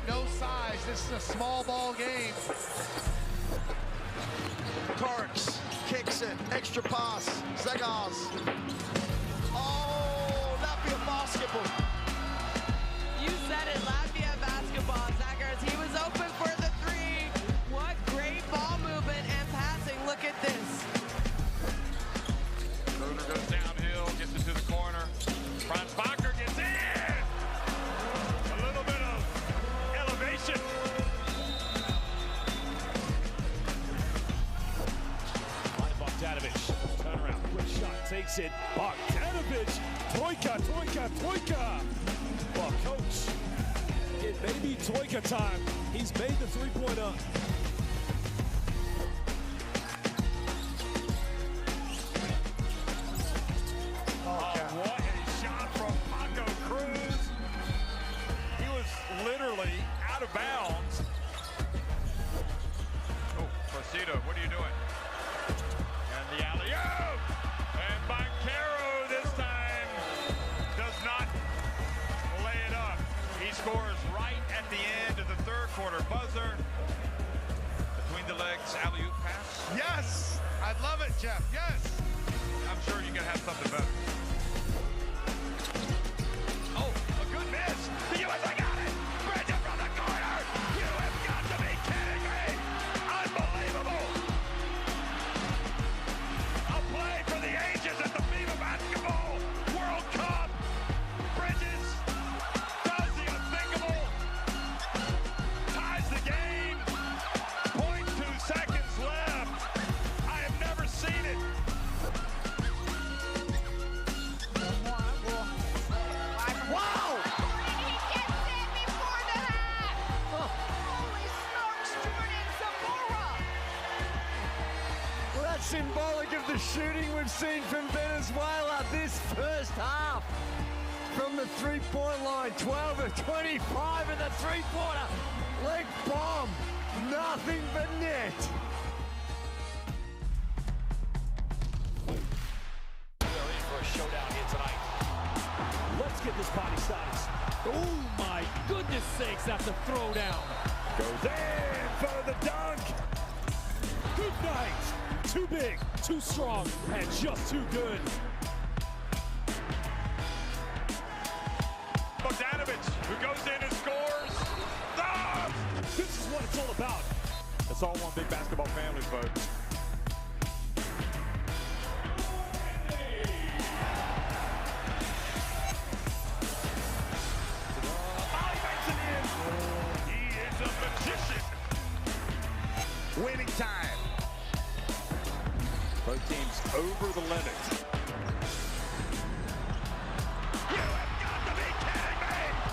No size. This is a small ball game. Torrance kicks it. Extra pass. Zegars. Oh, Latvia basketball. You said it, Latvia basketball, Zegars. He was open for the 3. What great ball movement and passing. Look at this. Bruno goes downhill, gets it to the corner. Franz Bakker gets in. Turnaround, quick shot, takes it. Bogdanovic, Troika. Well, coach, it may be Troika time. He's made the 3-pointer. What a shot from Paco Cruz. He was literally out of bounds. Oh, Placido, what are you doing? And the alley-oop! And Banchero this time does not lay it up. He scores right at the end of the third quarter buzzer. Between the legs, alley-oop pass. Yes! I love it, Jeff. Yes! I'm sure you can have something better. Oh, a good miss. The USA got it. Bridget from the corner. You have got to be kidding me. Unbelievable. A play for the ages at the FIBA Basketball World Cup. Bridges does the unthinkable. Ties the game. 0.2 seconds left. I have never seen it. Symbolic of the shooting we've seen from Venezuela this first half. From the three-point line, 12 of 25 in the three-pointer. Leg bomb, nothing but net. They're in for a showdown here tonight. Let's get this party started. Oh my goodness sakes, that's a throwdown. Goes in for the dunk. Good night. Too big, too strong, and just too good. Bogdanovic, who goes in and scores. Ah! This is what it's all about. It's all one big basketball family, folks. Winning time. Both teams over the limit. You have got to be kidding me!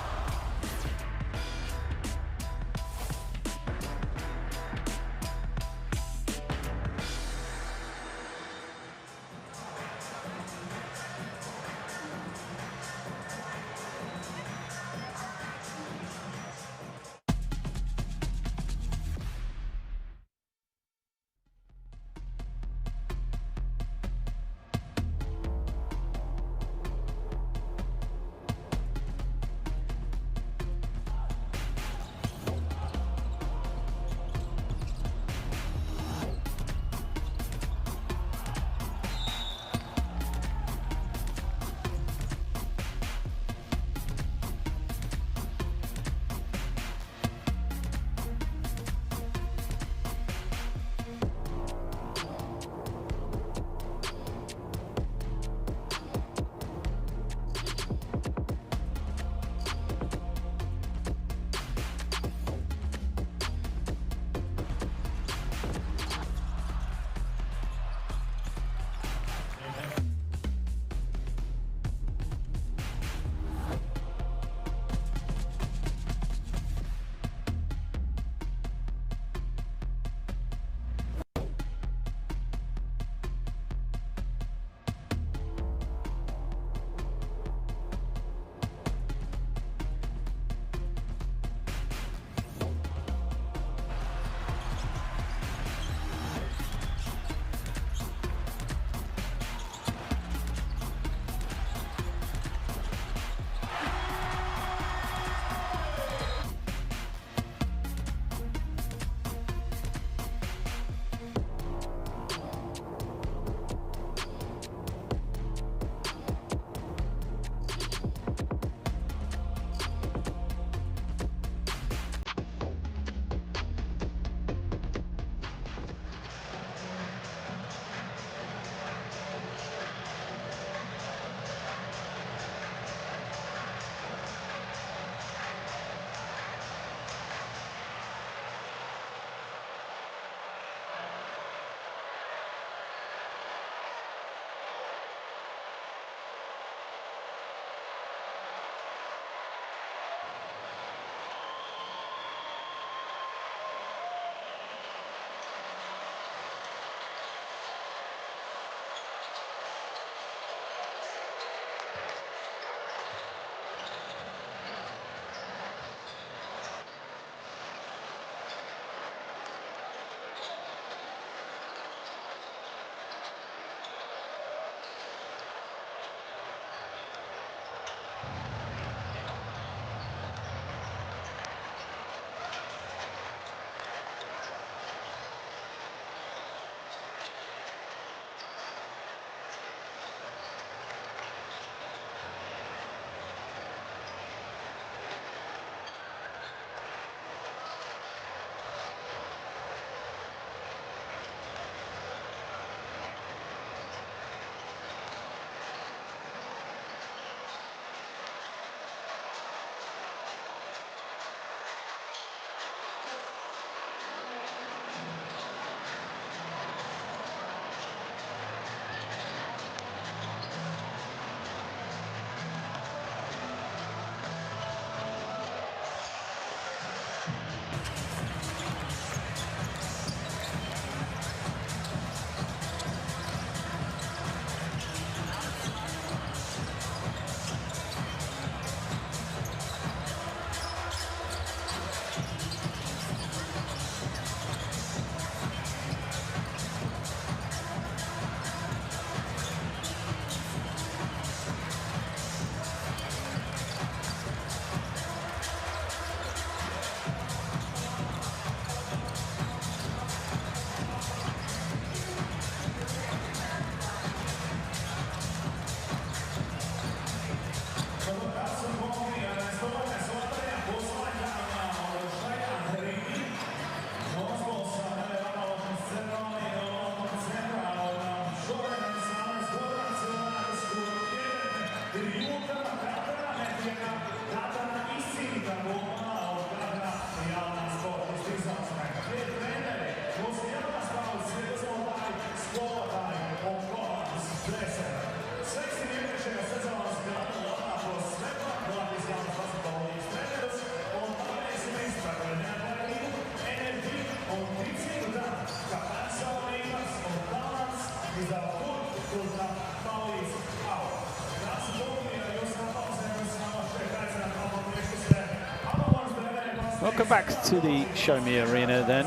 Welcome back to the Show Me Arena then,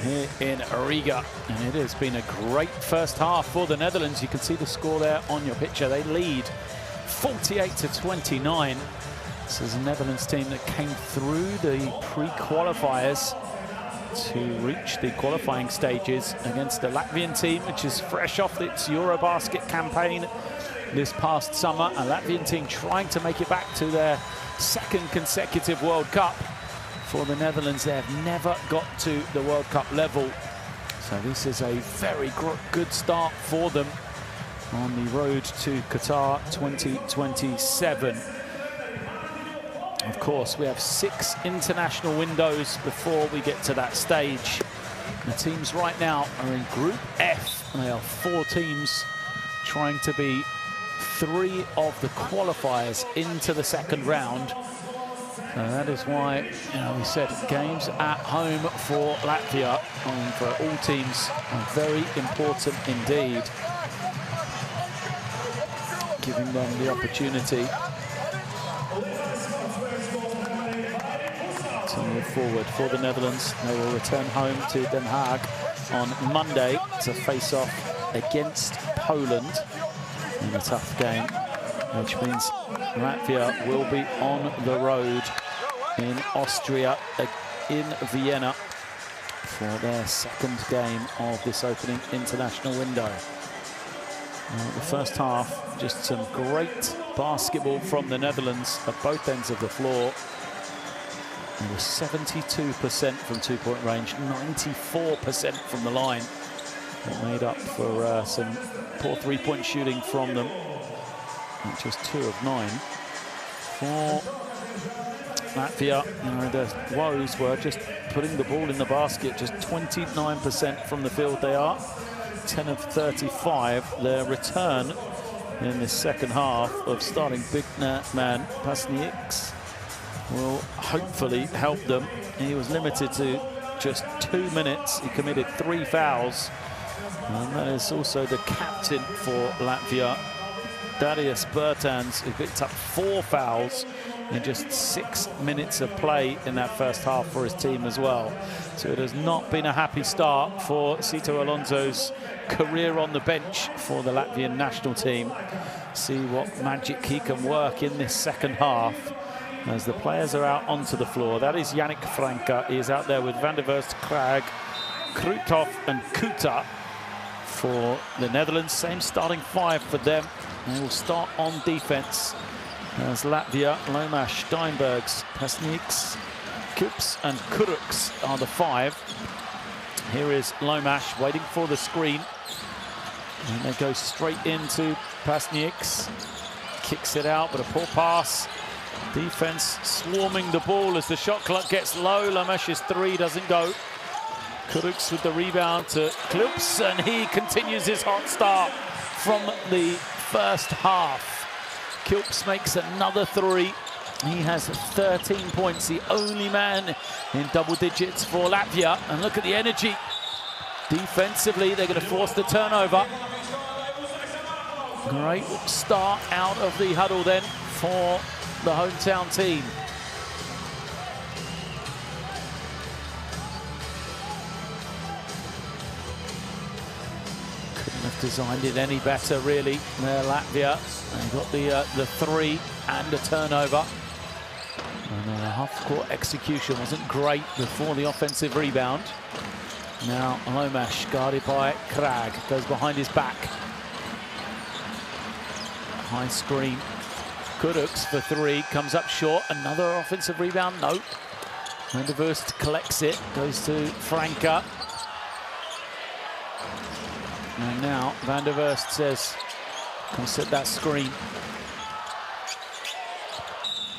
here in Riga. And it has been a great first half for the Netherlands. You can see the score there on your picture. They lead 48-29. This is a Netherlands team that came through the pre-qualifiers to reach the qualifying stages against the Latvian team, which is fresh off its Eurobasket campaign this past summer. A Latvian team trying to make it back to their second consecutive World Cup. For the Netherlands, they have never got to the World Cup level. So this is a very good start for them on the road to Qatar 2027. Of course, we have 6 international windows before we get to that stage. The teams right now are in Group F. They are 4 teams trying to be 3 of the qualifiers into the second round. So that is why, we said games at home for Latvia and for all teams are very important indeed. Giving them the opportunity to move forward. For the Netherlands, they will return home to Den Haag on Monday to face off against Poland in a tough game, which means Latvia will be on the road in Austria, in Vienna, for their second game of this opening international window. The first half, just some great basketball from the Netherlands at both ends of the floor. They were 72% from two-point range, 94% from the line. That made up for some poor three-point shooting from them. Just 2 of 9. For Latvia, the woes were just putting the ball in the basket. Just 29% from the field they are. 10 of 35. Their return in the second half of starting big man Pasniks will hopefully help them. He was limited to just 2 minutes. He committed 3 fouls. And that is also the captain for Latvia, Darius Bertans, who picked up 4 fouls in just 6 minutes of play in that first half for his team as well. So it has not been a happy start for Sito Alonso's career on the bench for the Latvian national team. See what magic he can work in this second half as the players are out onto the floor. That is Yannick Franke. He is out there with Van der Verst, Krag, Krutov and Kuta for the Netherlands. Same starting 5 for them. They will start on defense as Latvia, Lomas, Steinbergs, Pasniks, Kups and Kuruks are the 5. Here is Lomas waiting for the screen. And they go straight into Pasniks. Kicks it out, but a poor pass. Defense swarming the ball as the shot clock gets low. Lomas's 3 doesn't go. Kuruks with the rebound to Klups, and he continues his hot start from the first half. Klups makes another 3. He has 13 points, the only man in double digits for Latvia. And look at the energy. Defensively, they're going to force the turnover. Great start out of the huddle then for the hometown team. Couldn't have designed it any better, really. There, Latvia. They got the 3 and a turnover. And half-court execution wasn't great before the offensive rebound. Now Lomas, guarded by Krag, goes behind his back. High screen. Kuruks for 3, comes up short. Another offensive rebound, no. Van der Verst collects it, goes to Franke. And now Van der Verst says, come set that screen.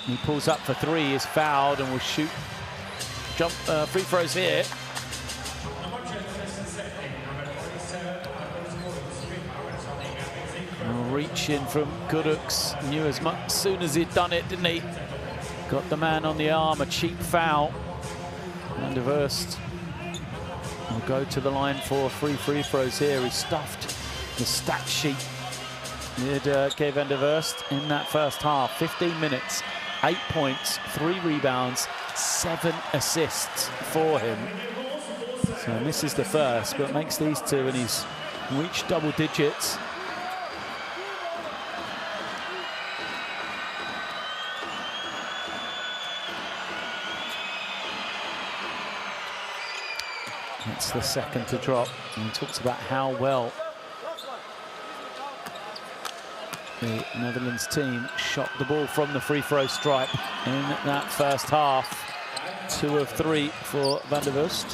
He pulls up for 3, is fouled and will shoot free throws here. Reach in from Kuruks, knew as much soon as he'd done it, didn't he? Got the man on the arm, a cheap foul. Van der Verst will go to the line for 3 free throws here. He stuffed the stat sheet. Did Van der Verst in that first half. 15 minutes 8 points, 3 rebounds, 7 assists for him. So misses the first, but makes these 2, and he's reached double digits. It's the second to drop, and he talks about how well the Netherlands team shot the ball from the free throw stripe in that first half. 2 of 3 for Van der Vust.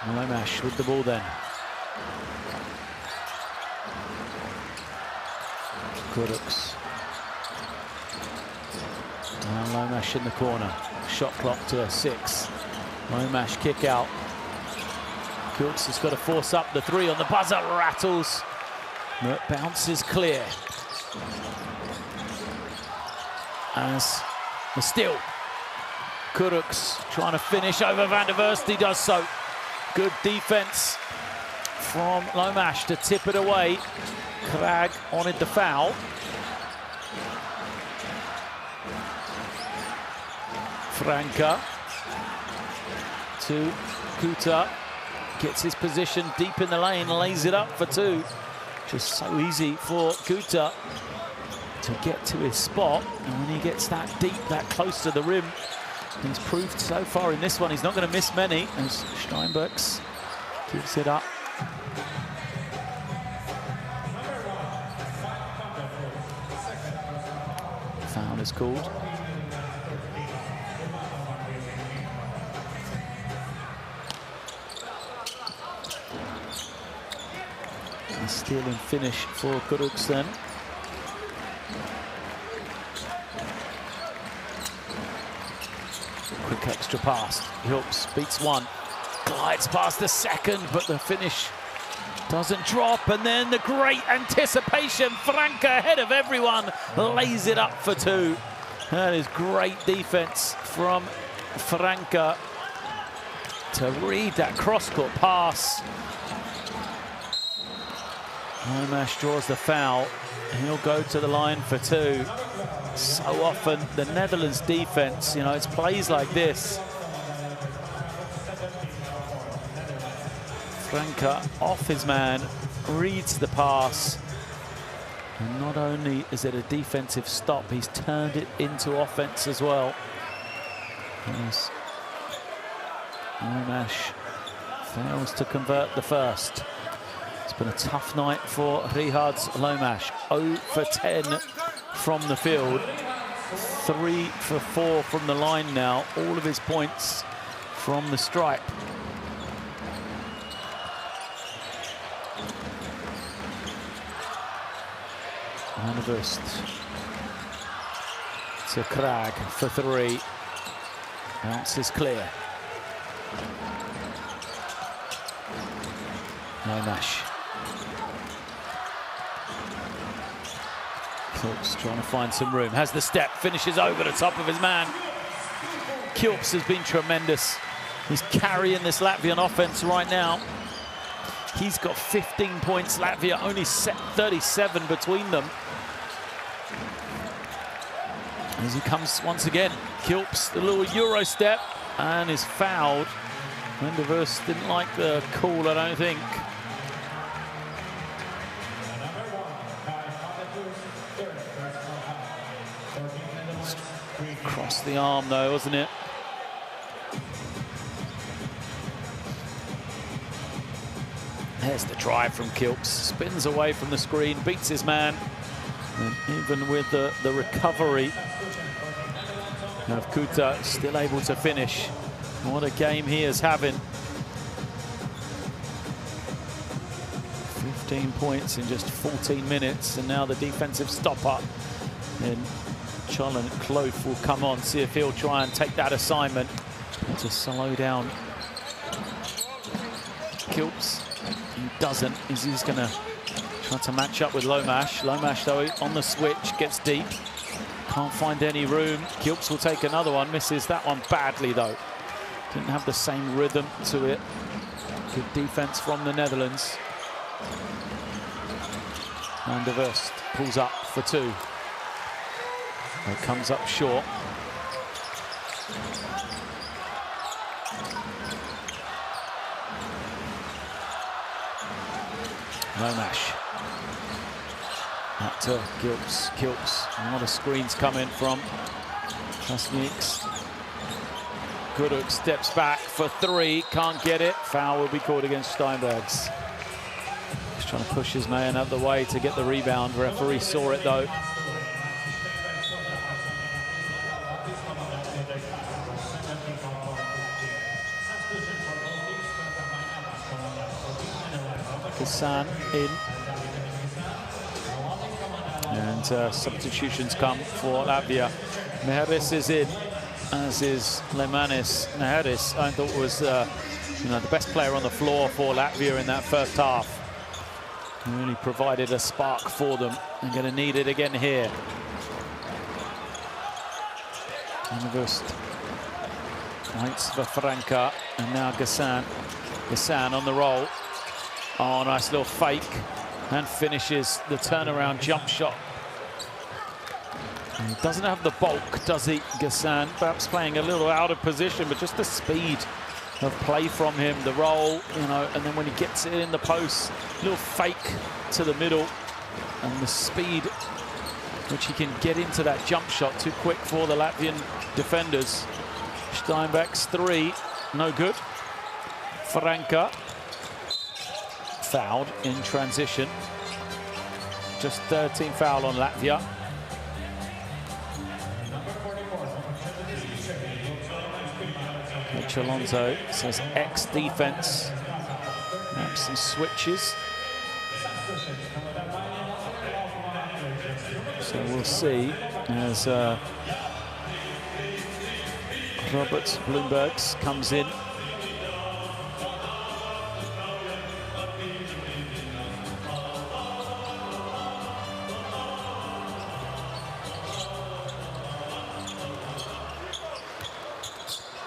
Lomash with the ball then. Kuruks. Now Lomash in the corner. Shot clock to 6. Lomash kick out. Kuruks has got to force up the 3 on the buzzer. Rattles. But bounces clear. As the steal. Kuruks trying to finish over Van der Vust. He does so. Good defense from Lomash to tip it away. Krag wanted the foul. Franca to Kuta. Gets his position deep in the lane, lays it up for 2. Just so easy for Kuta to get to his spot. And when he gets that deep, that close to the rim, he's proved so far in this one he's not going to miss many, as Steinbergs keeps it up. Foul is called. A steal and finish for Kuruks then. Quick extra pass. Hilps beats 1. Glides past the second, but the finish doesn't drop. And then the great anticipation. Franca ahead of everyone. Lays it up for 2. That is great defense from Franca to read that cross-court pass. Lomash draws the foul. He'll go to the line for 2. So often the Netherlands defense, you know, it's plays like this. Franca off his man, reads the pass. And not only is it a defensive stop, he's turned it into offense as well. Yes. Lomash fails to convert the first. It's been a tough night for Richards Lomash. 0 for 10 from the field. 3 for 4 from the line now. All of his points from the stripe. Van der Vust to Krag for 3. Bounce is clear. Lomash. Kilps trying to find some room. Has the step, finishes over the top of his man. Kilps has been tremendous. He's carrying this Latvian offense right now. He's got 15 points. Latvia only set 37 between them. As he comes once again, Kilps, the little Euro step, and is fouled. Van der Vust didn't like the call, I don't think. Across the arm though, wasn't it? There's the drive from Kilps, spins away from the screen, beats his man. And even with the recovery of Kuta, still able to finish. What a game he is having. 15 points in just 14 minutes, and now the defensive stopper. And Cholin Clough will come on, see if he'll try and take that assignment to slow down Kilps. He doesn't. He's going to try to match up with Lomash. Lomash, though, on the switch, gets deep. Can't find any room. Kilps will take another one. Misses that one badly, though. Didn't have the same rhythm to it. Good defense from the Netherlands. And De Vest pulls up for two. It comes up short. Monash. Back to Kilps. A lot of screens coming from Kasniks. Guduk steps back for three. Can't get it. Foul will be called against Steinbergs. He's trying to push his man out of the way to get the rebound. Referee saw it though. Hassan in. And substitutions come for Latvia. Meharis is in, as is Lemanis. Meharis, I thought, was the best player on the floor for Latvia in that first half. He really provided a spark for them. They're going to need it again here. Invest waits for Franca, and now Gassan. Gassan on the roll. Oh, nice little fake, and finishes the turnaround jump shot. And he doesn't have the bulk, does he, Gassan? Perhaps playing a little out of position, but just the speed of play from him, the roll, and then when he gets it in the post, little fake to the middle, and the speed which he can get into that jump shot, too quick for the Latvian defenders. Steinbeck's three, no good. Franca fouled in transition. Just 13 foul on Latvia. Coach Alonso says X defense. Perhaps some switches. So we'll see as Robert Bloombergs comes in.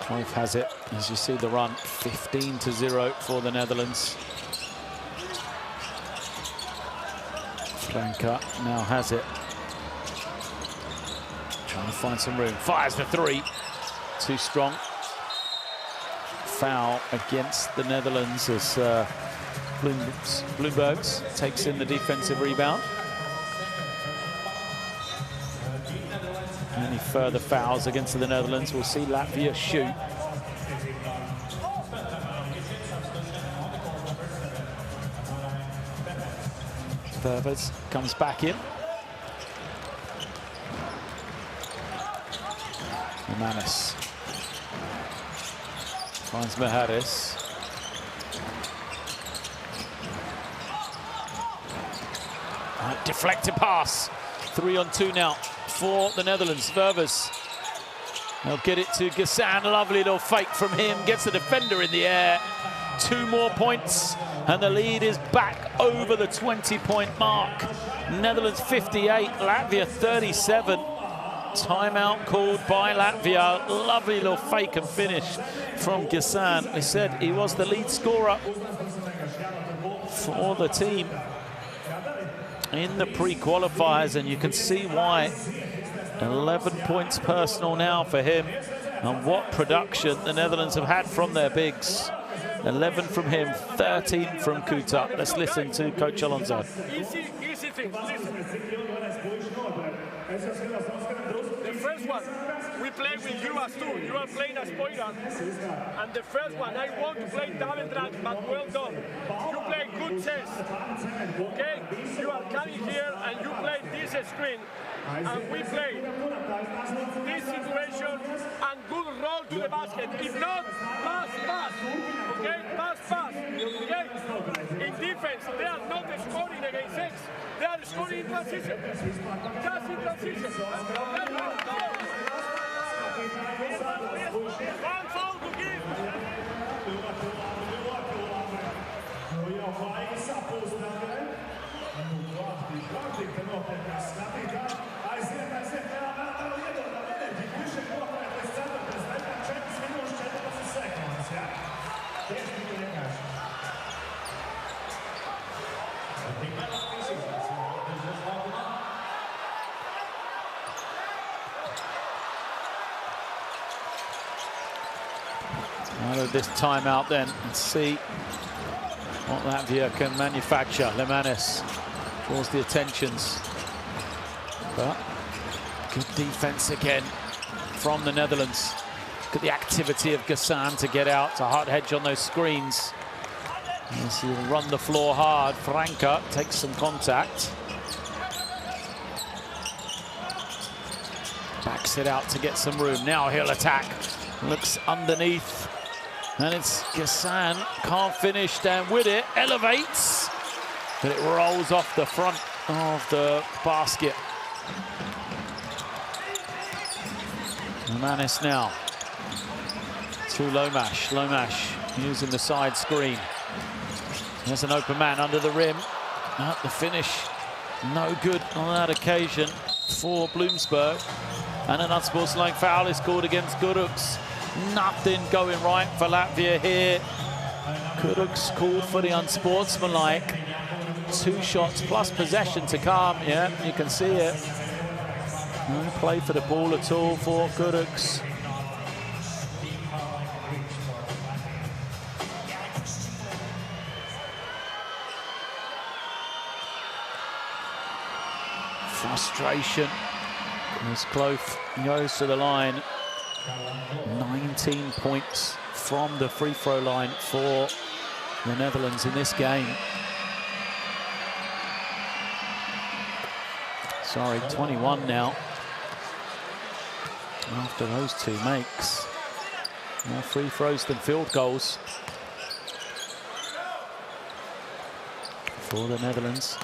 Cruyff has it, as you see the run, 15-0 for the Netherlands. Franca now has it. Trying to find some room, fires the three. Too strong. Foul against the Netherlands as Bloombergs takes in the defensive rebound. Any further fouls against the Netherlands, we'll see Latvia shoot. Pervers comes back in. Manis finds Meharis. Deflected pass. 3-on-2 now for the Netherlands. Ververs. They'll get it to Gassan. Lovely little fake from him. Gets the defender in the air. 2 more points. And the lead is back over the 20-point mark. Netherlands 58, Latvia 37. Timeout called by Latvia. Lovely little fake and finish from Gassan. They said he was the lead scorer for the team in the pre-qualifiers, and you can see why. 11 points personal now for him, and what production the Netherlands have had from their bigs. 11 from him, 13 from Kuta. Let's listen to Coach Alonso. Easy thing. Listen. The first one, we play with you as two. You are playing as point guard. And the first one, I want to play double drag, but well done. You play good chess. Okay? You are coming here and you play this screen. And we play this situation and good roll to the basket. If not, pass. Okay? Pass. Okay? In defense, they are not scoring against X. They are scoring in transition. Just in transition. One foul to give. this timeout then and see what Latvia can manufacture. Lemanis draws the attentions, but good defense again from the Netherlands. Look at the activity of Ghassan to get out, to hard hedge on those screens. As he'll run the floor hard. Franca takes some contact. Backs it out to get some room. Now he'll attack. Looks underneath. And it's Ghassan. Can't finish down with it. Elevates. But it rolls off the front of the basket. Manis now. To Lomash. Lomash using the side screen. There's an open man under the rim. The finish, no good on that occasion for Bloomsburg. And an unsportsmanlike foul is called against Kuruks. Nothing going right for Latvia here. Kuruks called for the unsportsmanlike. 2 shots plus possession to come. Yeah, you can see it. No play for the ball at all for Kuruks. Frustration as Cloth goes to the line. 19 points from the free throw line for the Netherlands in this game. Sorry, 21 now. After those 2 makes. More free throws than field goals for the Netherlands.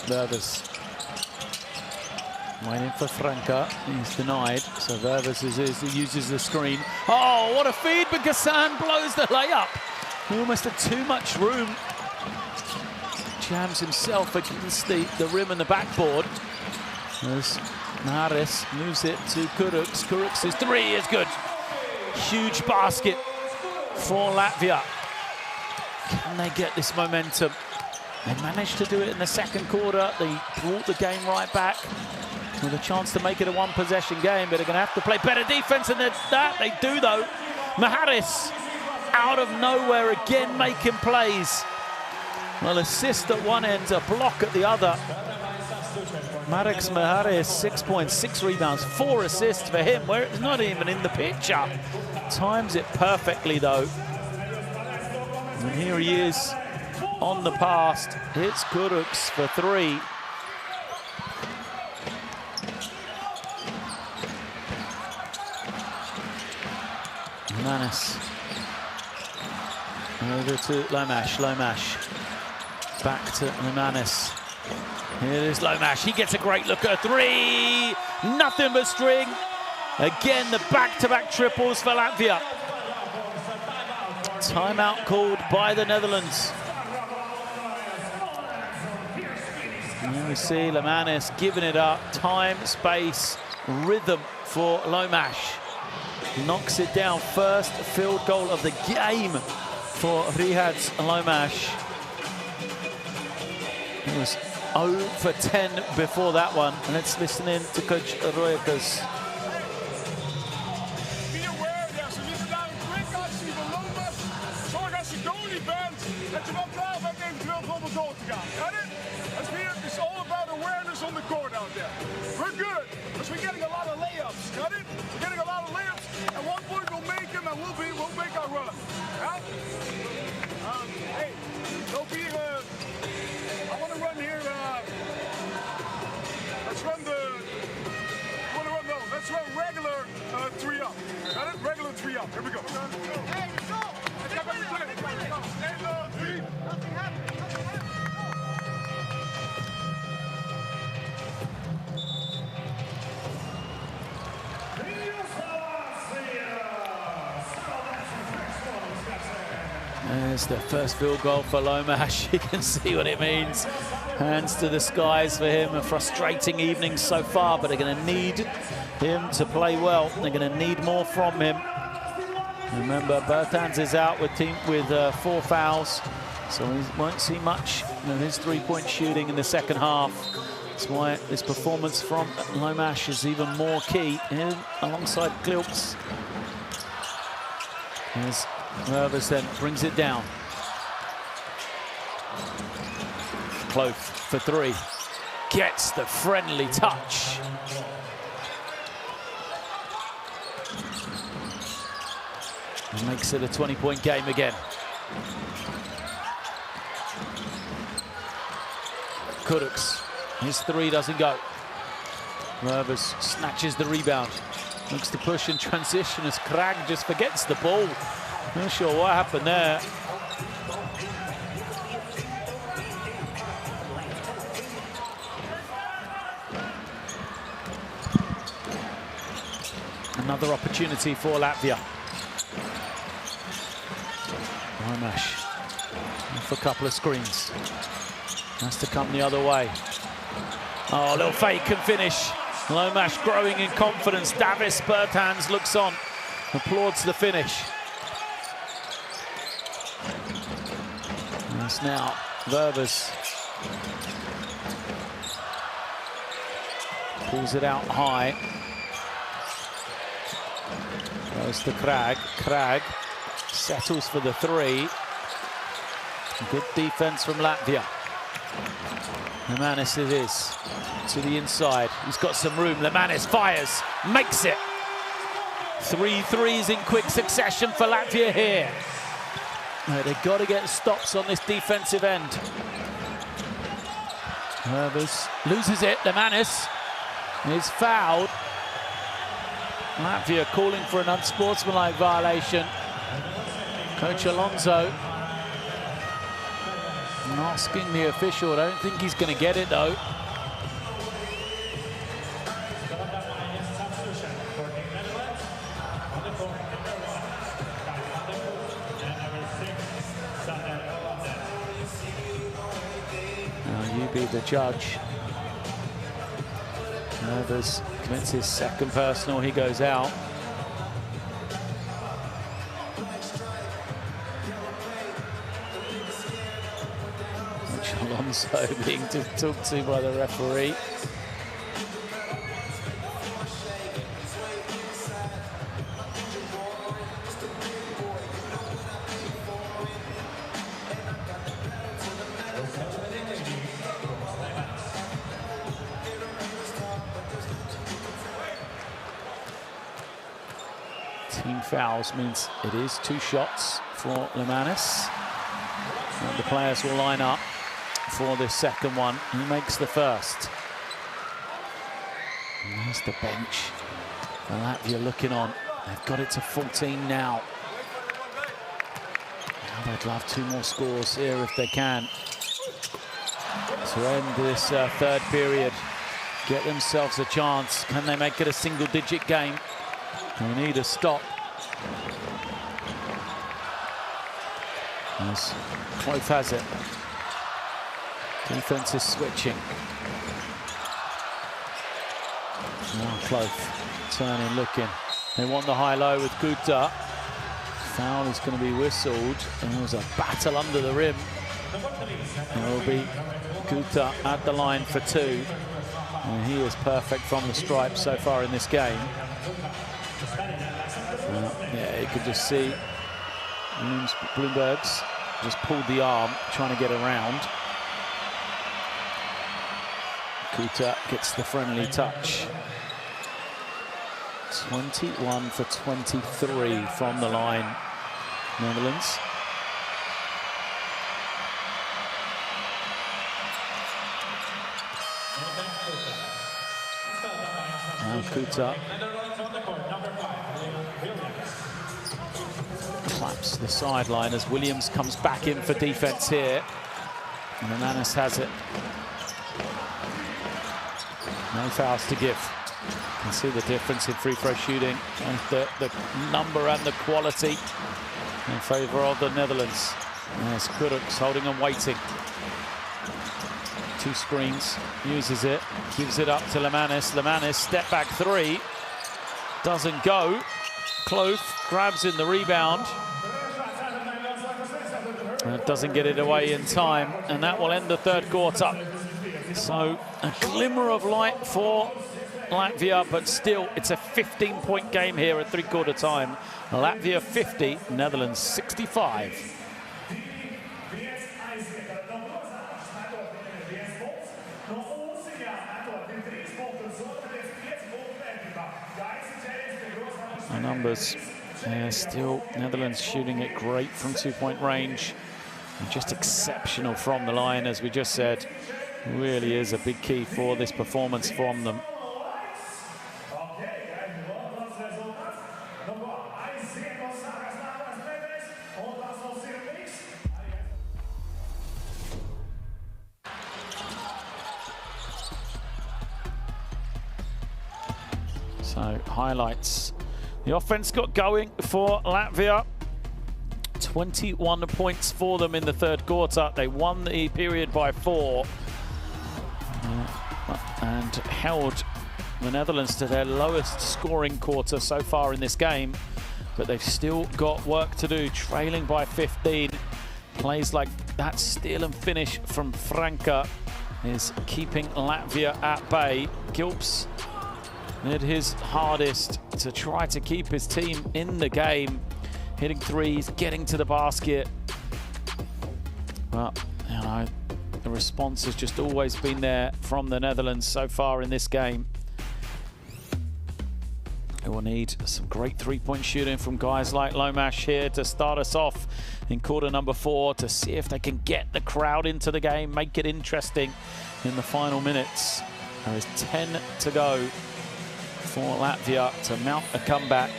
Verves waiting for Franca. He's denied, so Verves uses the screen. Oh, what a feed, but Ghassan blows the layup. He almost had too much room. Jams himself against the rim and the backboard. As Maris moves it to Kuruks. Kuruks' 3 is good. Huge basket for Latvia. Can they get this momentum? They managed to do it in the second quarter. They brought the game right back with a chance to make it a 1-possession game, but they're going to have to play better defense than that. They do, though. Maharis out of nowhere again making plays. Well, assist at one end, a block at the other. Mareks Maharis, 6 points, 6 rebounds, 4 assists for him, where it's not even in the picture. Times it perfectly, though. And here he is on the pass. Hits Kuruks for 3. Manis. Over to Lomash. Lomash. Back to Manis. Here is Lomash. He gets a great look at a 3. Nothing but string. Again, the back-to-back triples for Latvia. Timeout called by the Netherlands. And we see Lemanis giving it up. Time, space, rhythm for Lomash. Knocks it down. First field goal of the game for Rihad Lomash. He was 0 for 10 before that one. And let's listen in to Coach Royakas. Be aware, als je niet daar een quick actie van Lomas, zorg als je goalie bent, dat je wel klaar bent eventueel voor de goal te gaan. Got it? It's all about awareness on the court out there. We're good, because we're getting a lot of layups. Got it? We're getting a lot of layups. At one point we'll make them and we'll make our run. Yeah? Hey, don't be I want to run here. Let's run let's run regular 3 up. Got it? Regular 3 up. Here we go. Hey, go! Let's get back to play. Hey, 3. Nothing happened. There's the first field goal for Lomash. You can see what it means. Hands to the skies for him. A frustrating evening so far, but they're going to need him to play well. They're going to need more from him. Remember, Bertans is out with 4 fouls, so we won't see much of his 3-point shooting in the second half. That's why this performance from Lomash is even more key in alongside Klilks. As Mervis then brings it down. Cloth for three. Gets the friendly touch. And makes it a 20-point game again. Kuruks, his three doesn't go. Mervis snatches the rebound. Looks to push in transition as Krag just forgets the ball. Not sure what happened there. Another opportunity for Latvia. Lomash off a couple of screens. Has to come the other way. Oh, a little fake and finish. Lomash growing in confidence. Davis Bertans looks on, applauds the finish. That's now Verbers. Pulls it out high. Goes to Krag. Krag settles for the three. Good defense from Latvia. Lemanis it is. To the inside. He's got some room. Lemanis fires. Makes it. 3 threes in quick succession for Latvia here. They've got to get stops on this defensive end. Herbers loses it. Lemanis is fouled. Latvia calling for an unsportsmanlike violation. Coach Alonso asking the official. I don't think he's going to get it though. Now you be the judge. Herbers commits his second personal, he goes out. Alonso being talked to by the referee. Team fouls means it is 2 shots for Lemanis. And the players will line up for this second one. He makes the first. And there's the bench. And Latvia looking on. They've got it to 14 now. They'd love 2 more scores here if they can to end this third period. Get themselves a chance. Can they make it a single-digit game? They need a stop. As Cloth has it. Defense is switching. Now Cloth turning, looking. They want the high-low with Gutta. Foul is going to be whistled. And there was a battle under the rim. It will be Gutta at the line for 2. And he is perfect from the stripe so far in this game. Yeah, you can just see Bloomberg's just pulled the arm, trying to get around. Kuta gets the friendly touch. 21 for 23 from the line, Netherlands. Now Kuta claps the sideline as Williams comes back in for defense here. And Lemanis has it. No fouls to give. You can see the difference in free throw shooting and the number and the quality in favour of the Netherlands. There's Kuruks holding and waiting. 2 screens, uses it, gives it up to Lemanis. Lemanis, step back 3, doesn't go. Cloth grabs in the rebound. And doesn't get it away in time, and that will end the third quarter. So a glimmer of light for Latvia, but still it's a 15-point game here at three-quarter time. Latvia 50, Netherlands 65. The numbers, still Netherlands shooting it great from two-point range. And just exceptional from the line, as we just said. Really is a big key for this performance from them. So, highlights. The offense got going for Latvia. 21 points for them in the third quarter. They won the period by 4 and held the Netherlands to their lowest scoring quarter so far in this game. But they've still got work to do, trailing by 15. Plays like that steal and finish from Franka is keeping Latvia at bay. Gilps did his hardest to try to keep his team in the game, hitting threes, getting to the basket. But, you know, the response has just always been there from the Netherlands so far in this game. They will need some great three-point shooting from guys like Lomash here to start us off in quarter number 4 to see if they can get the crowd into the game, make it interesting in the final minutes. There is 10 to go for Latvia to mount a comeback,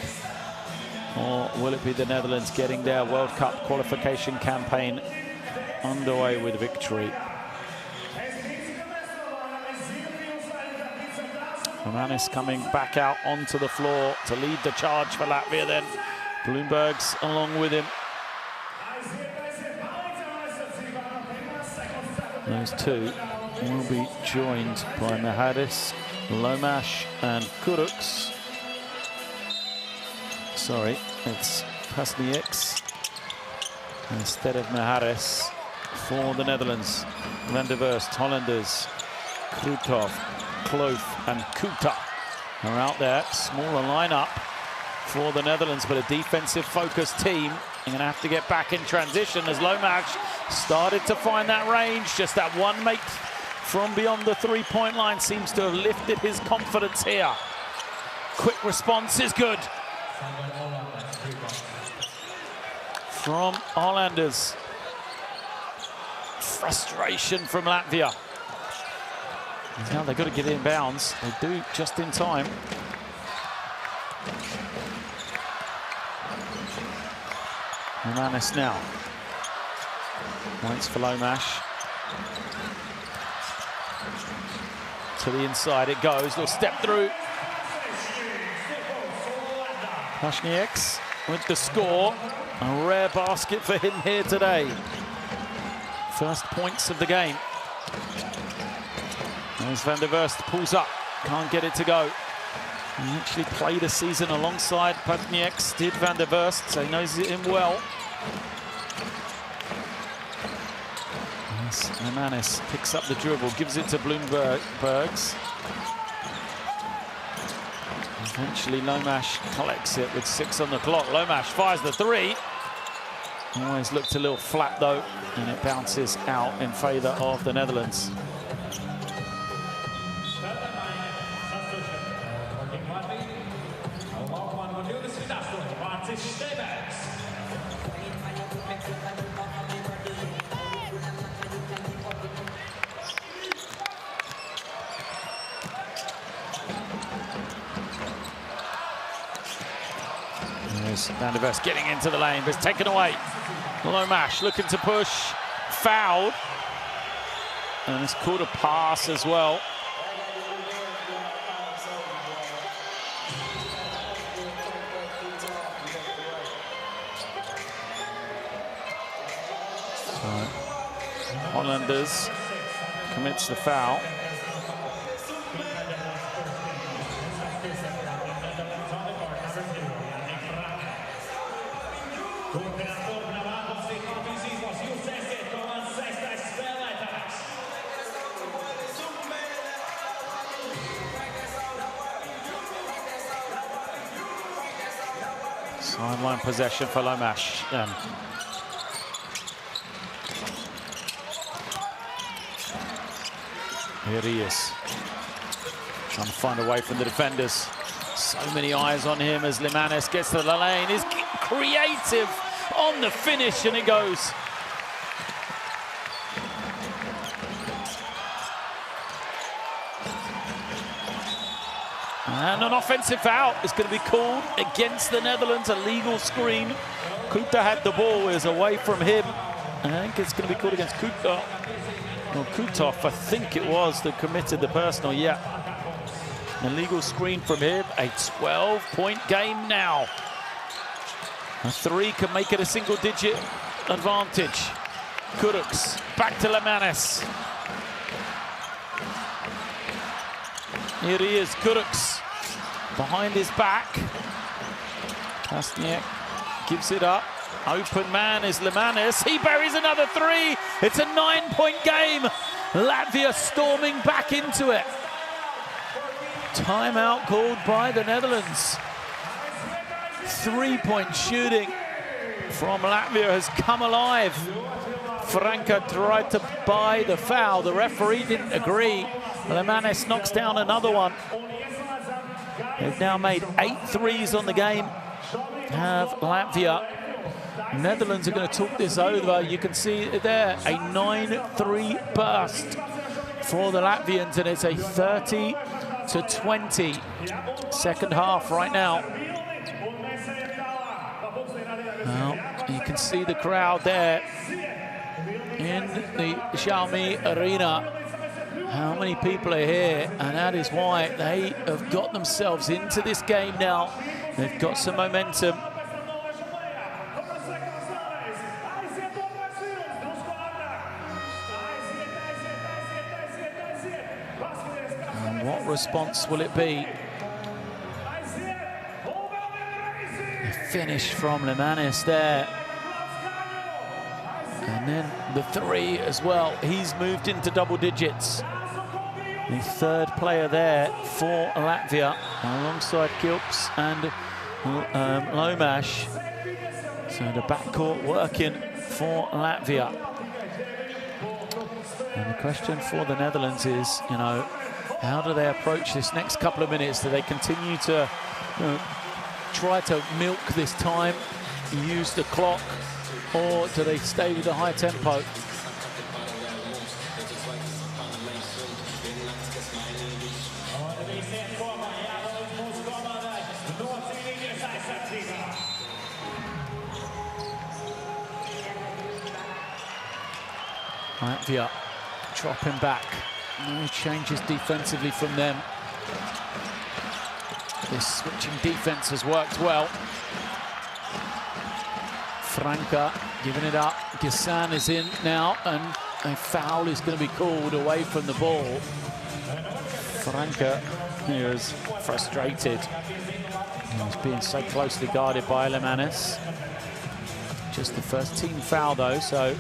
or will it be the Netherlands getting their World Cup qualification campaign underway with victory? Romanis coming back out onto the floor to lead the charge for Latvia then. Bloomberg's along with him. Those two will be joined by Mahadis, Lomash and Kuruks. Sorry, it's Pasnieks instead of Maharis for the Netherlands. Van der Verst, Hollanders, Krutov, Kloof and Kuta are out there. Smaller lineup for the Netherlands, but a defensive-focused team. They're going to have to get back in transition as Lomash started to find that range. Just that one make from beyond the three-point line seems to have lifted his confidence here. Quick response is good from Hollanders. Frustration from Latvia. Now they've got to get in bounds. They do just in time. Romanis now. Points for Lomash. To the inside it goes. They'll step through. Pasnieks with the score. A rare basket for him here today. First points of the game. As Van der Verst pulls up, can't get it to go. He actually played a season alongside Pasnieks, did Van der Verst, so he knows him well. Yes, Romanis picks up the dribble, gives it to Bloombergs. Eventually Lomash collects it with 6 on the clock. Lomash fires the 3. Always looked a little flat though, and it bounces out in favour of the Netherlands. There's Van der Verst getting into the lane, but it's taken away. Lomash looking to push, fouled, and it's called a pass as well. So, Hollanders commits the foul. Sideline possession for Lomash. Here he is, trying to find a way from the defenders. So many eyes on him as Limanes gets to the lane. He's creative on the finish, and it goes. And an offensive foul is going to be called against the Netherlands, a legal screen. Kuta had the ball, is away from him. And I think it's going to be called against Kuta. Well, Kutov, I think it was, that committed the personal, yeah. A legal screen from him, a 12-point game now. A 3 can make it a single-digit advantage. Kuruks, back to Limanes. Here he is, Kuruks, behind his back. Kasniak gives it up. Open man is Limanes. He buries another 3. It's a 9-point game. Latvia storming back into it. Timeout called by the Netherlands. 3-point shooting from Latvia has come alive. Franca tried to buy the foul. The referee didn't agree. Limanes knocks down another one. They've now made 8 threes on the game. Have Latvia. Netherlands are going to talk this over. You can see it there, a 9-3 burst for the Latvians, and it's a 30-20 second half right now. Well, you can see the crowd there in the Xiaomi Arena. How many people are here? And that is why they have got themselves into this game now. They've got some momentum. And what response will it be? The finish from Limanes there. And then the 3 as well. He's moved into double digits. The 3rd player there for Latvia, alongside Kilps and Lomash. So the backcourt working for Latvia. And the question for the Netherlands is, you know, how do they approach this next couple of minutes? Do they continue to try to milk this time, use the clock, or do they stay with the high tempo? Latvia dropping back. No changes defensively from them. This switching defense has worked well. Franca giving it up. Gissan is in now, and a foul is going to be called away from the ball. Franca is frustrated. He's being so closely guarded by Limanes. Just the first team foul though, so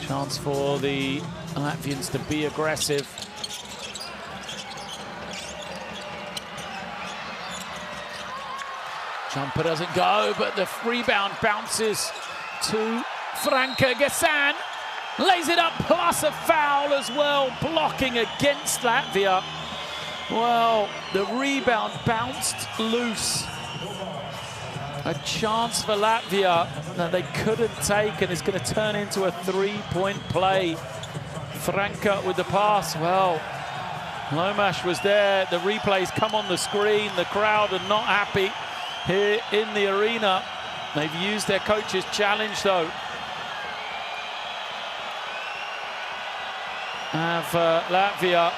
chance for the Latvians to be aggressive. Jumper doesn't go, but the rebound bounces to Franca. Gissan lays it up, plus a foul as well, blocking against Latvia. Well, the rebound bounced loose. A chance for Latvia that they couldn't take, and it's going to turn into a 3-point play. Franca with the pass. Well, Lomash was there. The replays come on the screen. The crowd are not happy here in the arena. They've used their coach's challenge though. Have Latvia.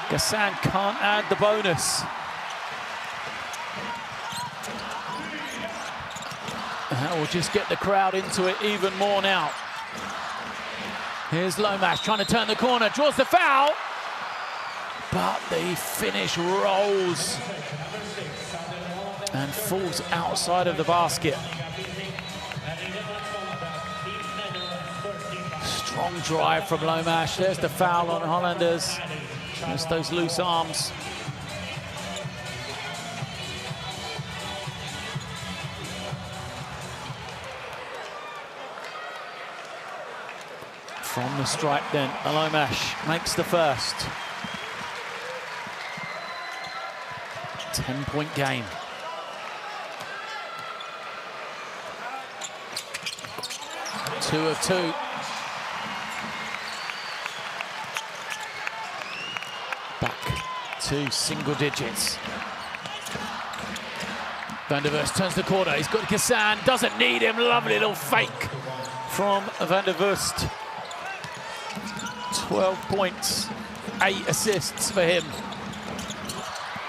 Gissan can't add the bonus. That will just get the crowd into it even more now. Here's Lomash trying to turn the corner, draws the foul, but the finish rolls and falls outside of the basket. Strong drive from Lomash. There's the foul on Hollanders. Just those loose arms. From the stripe then, Lomash makes the first. 10-point game. Two of two. Back to single digits. Van der Vurst turns the corner. He's got Gassan, doesn't need him. Lovely little fake from Van der Vurst. 12 points, 8 assists for him.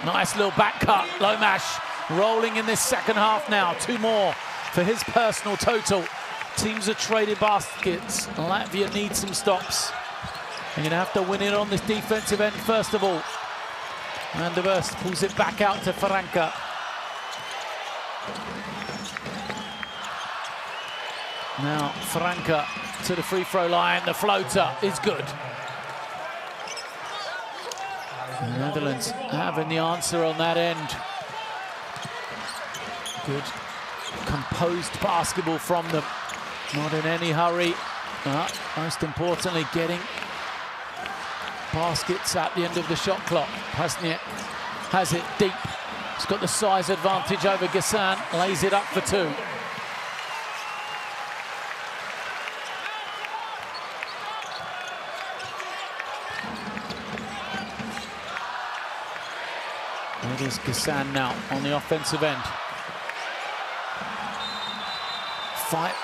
Nice little back cut. Lomash rolling in this second half now. 2 more for his personal total. Teams are trading baskets. Latvia needs some stops. They're going to have to win it on this defensive end first of all. Van der Vurst pulls it back out to Franca. Now Franca to the free throw line. The floater is good. The Netherlands having the answer on that end. Good composed basketball from them. Not in any hurry. Most importantly, getting baskets at the end of the shot clock. Pasniak has it deep. He's got the size advantage over Gassan. Lays it up for 2. It is Gassan now on the offensive end. Fight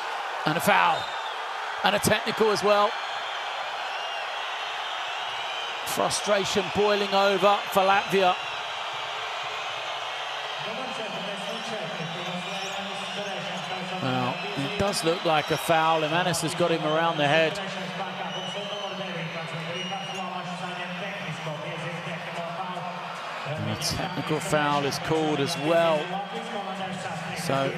and a foul and a technical as well. Frustration boiling over for Latvia. Well, it does look like a foul. Imanis has got him around the head. And a technical foul is called as well. So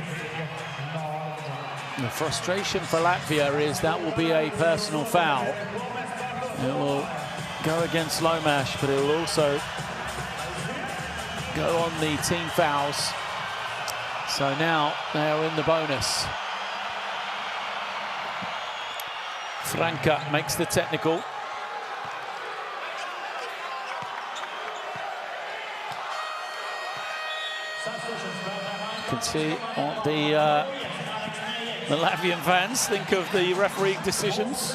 the frustration for Latvia is that will be a personal foul. It will go against Lomash, but it will also go on the team fouls. So now they are in the bonus. Franca makes the technical. You can see what the Latvian fans think of the referee decisions.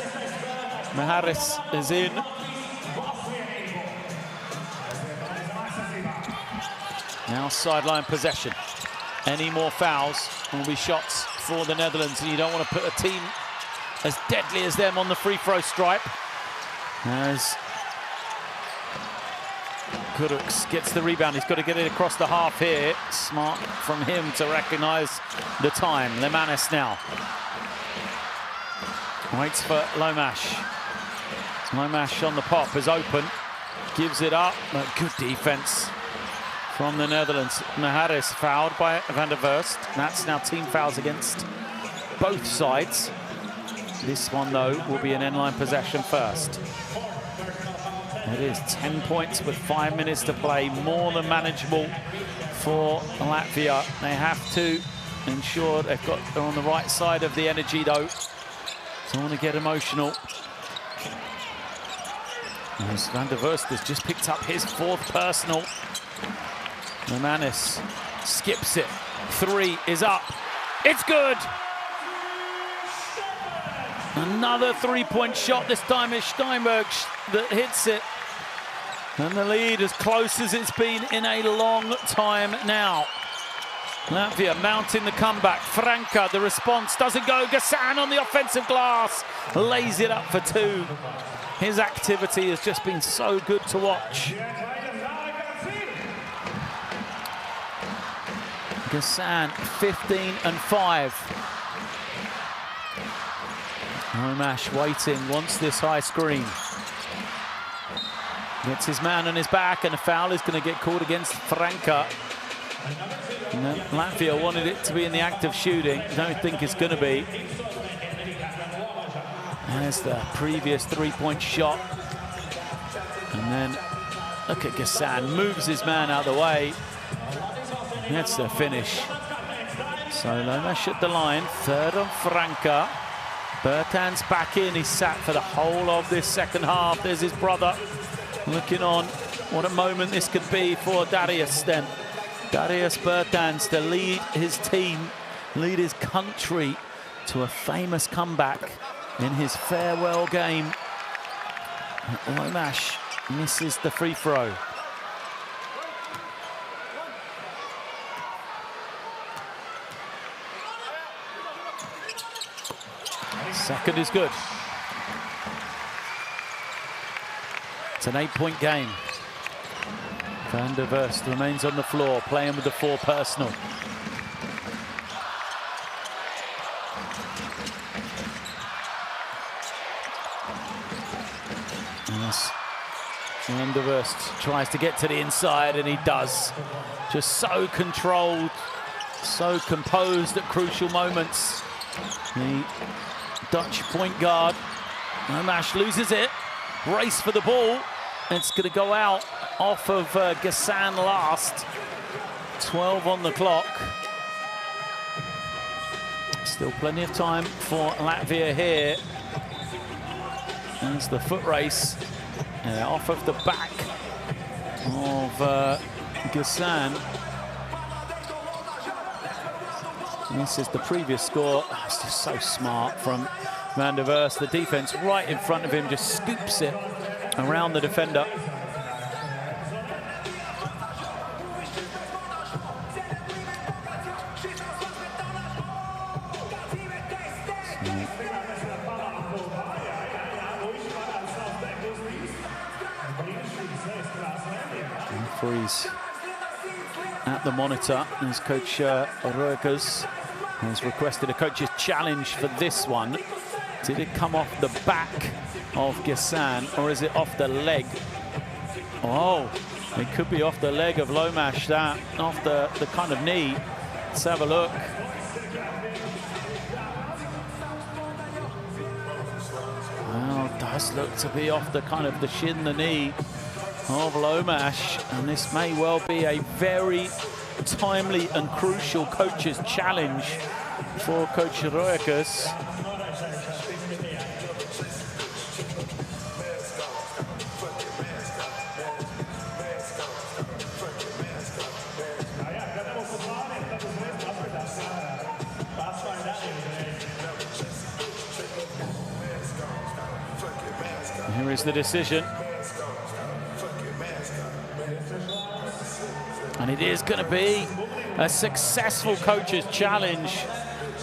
Maharis is in. Now sideline possession. Any more fouls will be shots for the Netherlands, and you don't want to put a team as deadly as them on the free throw stripe. As Kuruks gets the rebound, he's got to get it across the half here. Smart from him to recognise the time. Lemanis now waits for Lomash. Lomash on the pop is open, gives it up, but good defense from the Netherlands. Maharis fouled by Van der Vurst. That's now team fouls against both sides. This one, though, will be an end-line possession first. It is 10 points with 5 minutes to play, more than manageable for Latvia. They have to ensure they're on the right side of the energy, though. Don't want to get emotional. As Van der Vurst has just picked up his 4th personal. Lemanis skips it. 3 is up. It's good! Another 3-point shot. This time it's Steinberg that hits it. And the lead as close as it's been in a long time now. Latvia mounting the comeback. Franca, the response doesn't go. Gassan on the offensive glass. Lays it up for 2. His activity has just been so good to watch. Gassan, 15 and 5. Lomash waiting, wants this high screen. Gets his man on his back, and a foul is going to get called against Franca. And then Latvia wanted it to be in the act of shooting. Don't think it's going to be. There's the previous 3-point shot. And then look at Gassan, moves his man out of the way. That's the finish. So Lomash at the line, 3rd on Franca. Bertans back in. He sat for the whole of this second half. There's his brother looking on. What a moment this could be for Darius then. Darius Bertans to lead his team, lead his country to a famous comeback in his farewell game. Lomash misses the free throw. Second is good. It's an 8-point game. Van der Verst remains on the floor, playing with the 4 personal. Yes. Van der Verst tries to get to the inside, and he does. Just so controlled, so composed at crucial moments. The Dutch point guard, Lomash, loses it. Race for the ball. It's going to go out off of Ghassan last. 12 on the clock. Still plenty of time for Latvia here. There's the foot race off of the back of Ghassan. This is the previous score. Oh, it's just so smart from Van der Verst. The defense right in front of him just scoops it around the defender. Referees at the monitor as Coach Roekers has requested a coach's challenge for this one. Did it come off the back of Ghassan, or is it off the leg? Oh, it could be off the leg of Lomash, that off the kind of knee. Let's have a look. Well, it does look to be off the kind of the shin, the knee of Lomash, and this may well be a very timely and crucial coach's challenge for Coach Roekers. Here is the decision. And it is going to be a successful coach's challenge.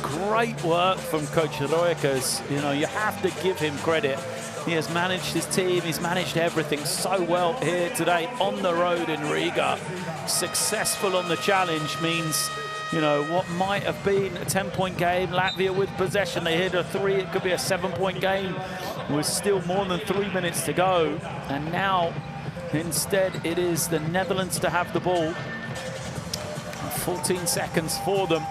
Great work from Coach Roekers. You know, you have to give him credit. He has managed his team. He's managed everything so well here today on the road in Riga. Successful on the challenge means, you know, what might have been a 10-point game, Latvia with possession, they hit a 3, it could be a 7-point game with still more than 3 minutes to go. And now, instead, it is the Netherlands to have the ball. 14 seconds for them.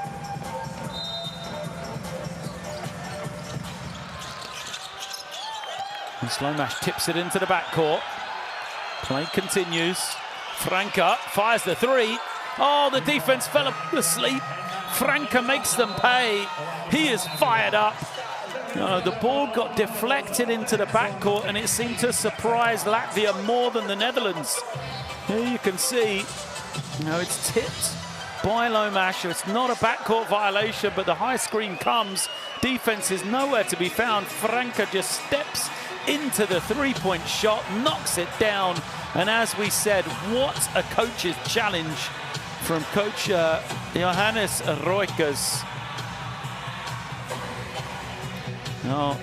And Lomash tips it into the backcourt. Play continues. Franca fires the 3. Oh, the defense fell asleep. Franca makes them pay. He is fired up. The ball got deflected into the backcourt, and it seemed to surprise Latvia more than the Netherlands. Here you can see, it's tipped by Lomash. It's not a backcourt violation, but the high screen comes. Defense is nowhere to be found. Franca just steps into the 3-point shot, knocks it down. And as we said, what a coach's challenge from Coach Johannes Roekers. Now,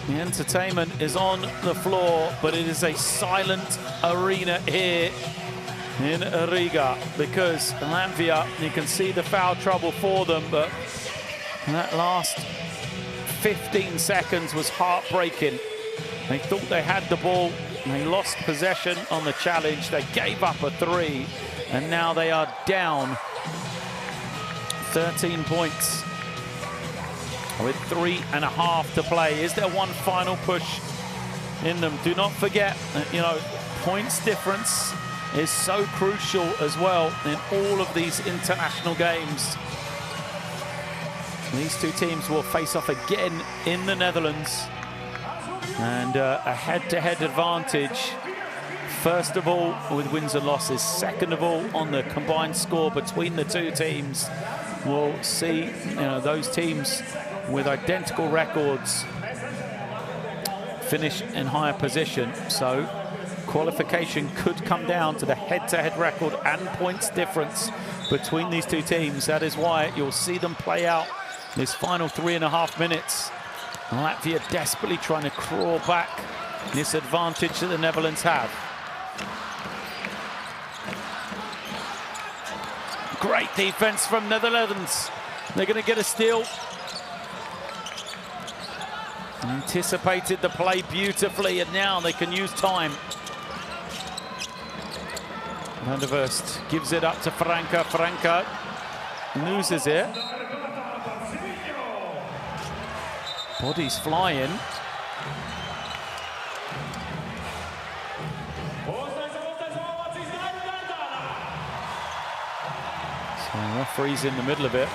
the entertainment is on the floor, but it is a silent arena here in Riga because Latvia, you can see the foul trouble for them, but that last 15 seconds was heartbreaking. They thought they had the ball, they lost possession on the challenge, they gave up a 3, and now they are down 13 points. With 3.5 to play. Is there one final push in them? Do not forget, points difference is so crucial as well in all of these international games. These two teams will face off again in the Netherlands. And a head-to-head advantage. First of all, with wins and losses. Second of all, on the combined score between the two teams. We'll see those teams with identical records finish in higher position. So qualification could come down to the head-to-head record and points difference between these two teams. That is why you'll see them play out this final 3.5 minutes. Latvia desperately trying to crawl back this advantage that the Netherlands have. Great defense from Netherlands. They're going to get a steal. Anticipated the play beautifully, and now they can use time. Van der Verst gives it up to Franca. Franca loses it. Bodies flying. So referee's in the middle of it.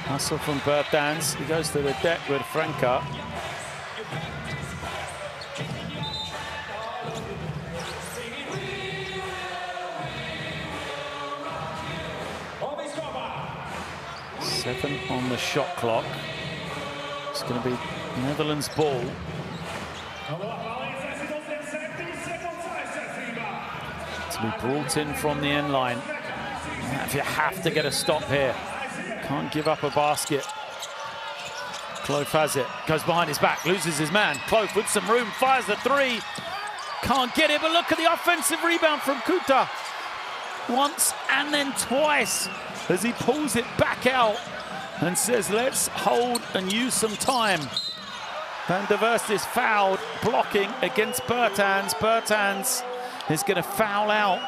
Hustle from Bertans. He goes to the deck with Franca. Seven on the shot clock. It's going to be Netherlands' ball. To be brought in from the end line. You have to get a stop here. Can't give up a basket. Clove has it. Goes behind his back. Loses his man. Clove with some room. Fires the three. Can't get it, but look at the offensive rebound from Kuta. Once and then twice as he pulls it back out and says, let's hold and use some time. Van der Verst is fouled, blocking against Bertans. Bertans is going to foul out.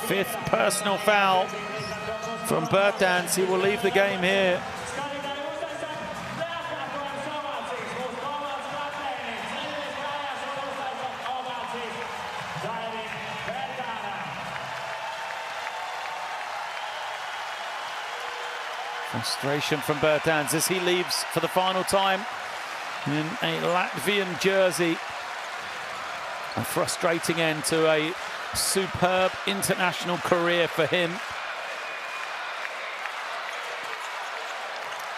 Fifth personal foul from Bertans. He will leave the game here. Frustration from Bertans as he leaves for the final time in a Latvian jersey. A frustrating end to a superb international career for him.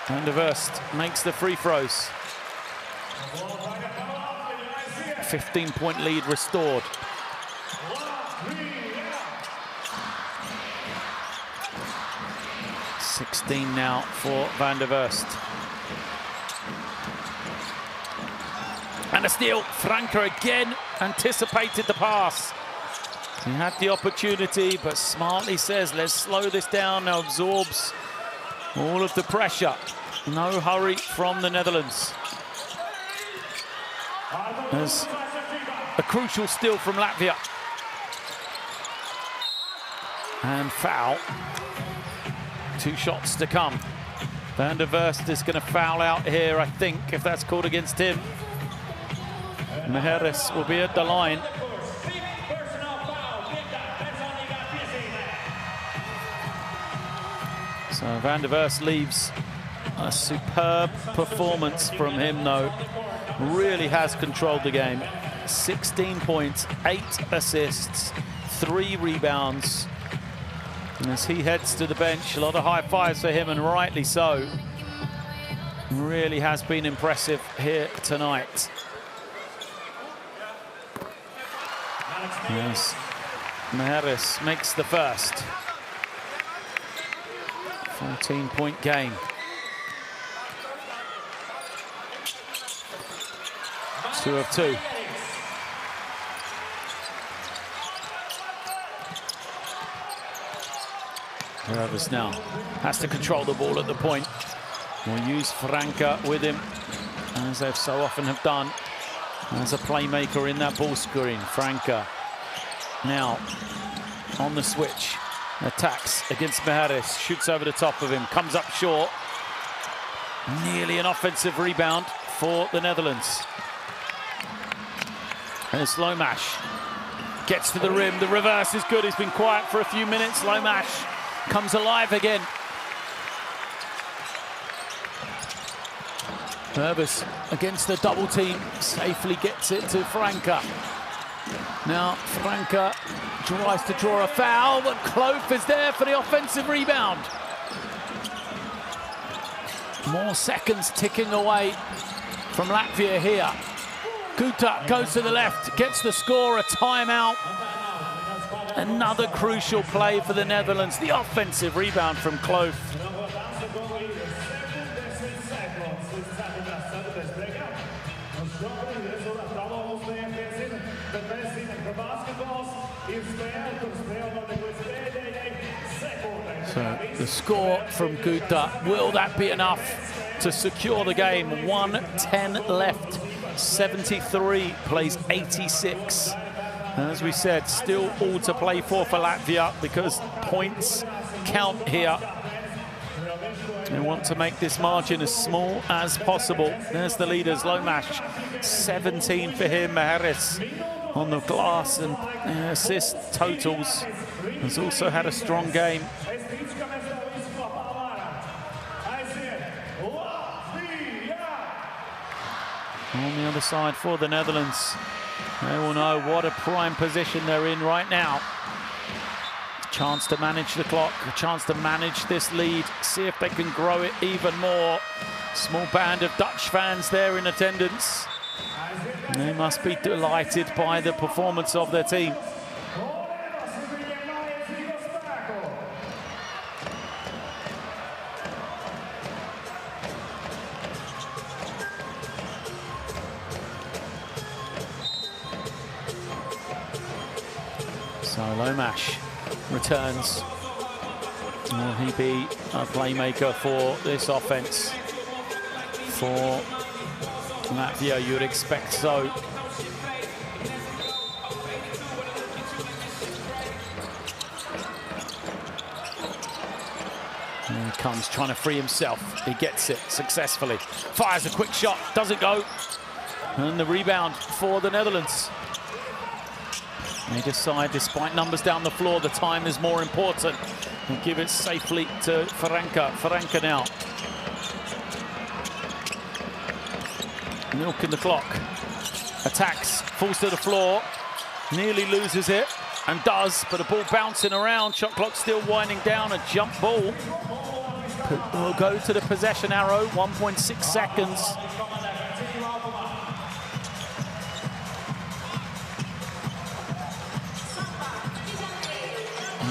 Van der Verst makes the free throws. 15-point lead restored. $16 now for Van der Verst. And a steal. Franca again anticipated the pass. He had the opportunity, but smartly says, let's slow this down. Now absorbs all of the pressure. No hurry from the Netherlands. There's a crucial steal from Latvia. And foul. 2 shots to come. Van der Verst is going to foul out here, I think, if that's called against him. Mejeres will be at the line. So Van der Verst leaves. A superb performance from him, though. Really has controlled the game. 16 points, 8 assists, 3 rebounds. And as he heads to the bench, a lot of high fives for him, and rightly so. Really has been impressive here tonight. Yes, Mejeres makes the first. 14-point game. Two of two. Nervous now. Has to control the ball at the point. Will use Franca with him, as they so often have done, as a playmaker in that ball screen. Franca now on the switch. Attacks against Mejeres. Shoots over the top of him. Comes up short. Nearly an offensive rebound for the Netherlands. And it's Lomash. Gets to the rim. The reverse is good. He's been quiet for a few minutes. Lomash comes alive again. Nervous against the double team. Safely gets it to Franca. Now Franca tries to draw a foul, but Clough is there for the offensive rebound. More seconds ticking away from Latvia here. Guta goes to the left, gets the score, a timeout. Another crucial play for the Netherlands. The offensive rebound from Clough. So the score from Guta, will that be enough to secure the game? 1:10 left, 73 plays 86. And as we said, still all to play for Latvia because points count here. They want to make this margin as small as possible. There's the leaders, Lomash, 17 for him. Maharis on the glass and assist totals. Has also had a strong game. On the other side for the Netherlands, they will know what a prime position they're in right now. Chance to manage the clock, a chance to manage this lead, see if they can grow it even more. Small band of Dutch fans there in attendance. They must be delighted by the performance of their team. So Lomash returns. Will he be a playmaker for this offense? For Latvia, you would expect so. Here he comes, trying to free himself. He gets it successfully. Fires a quick shot, doesn't go. And the rebound for the Netherlands. They decide, despite numbers down the floor, the time is more important. And give it safely to Franca. Franca now. Milking the clock. Attacks, falls to the floor. Nearly loses it, and does, but a ball bouncing around. Shot clock still winding down, a jump ball. Will go to the possession arrow, 1.6 seconds.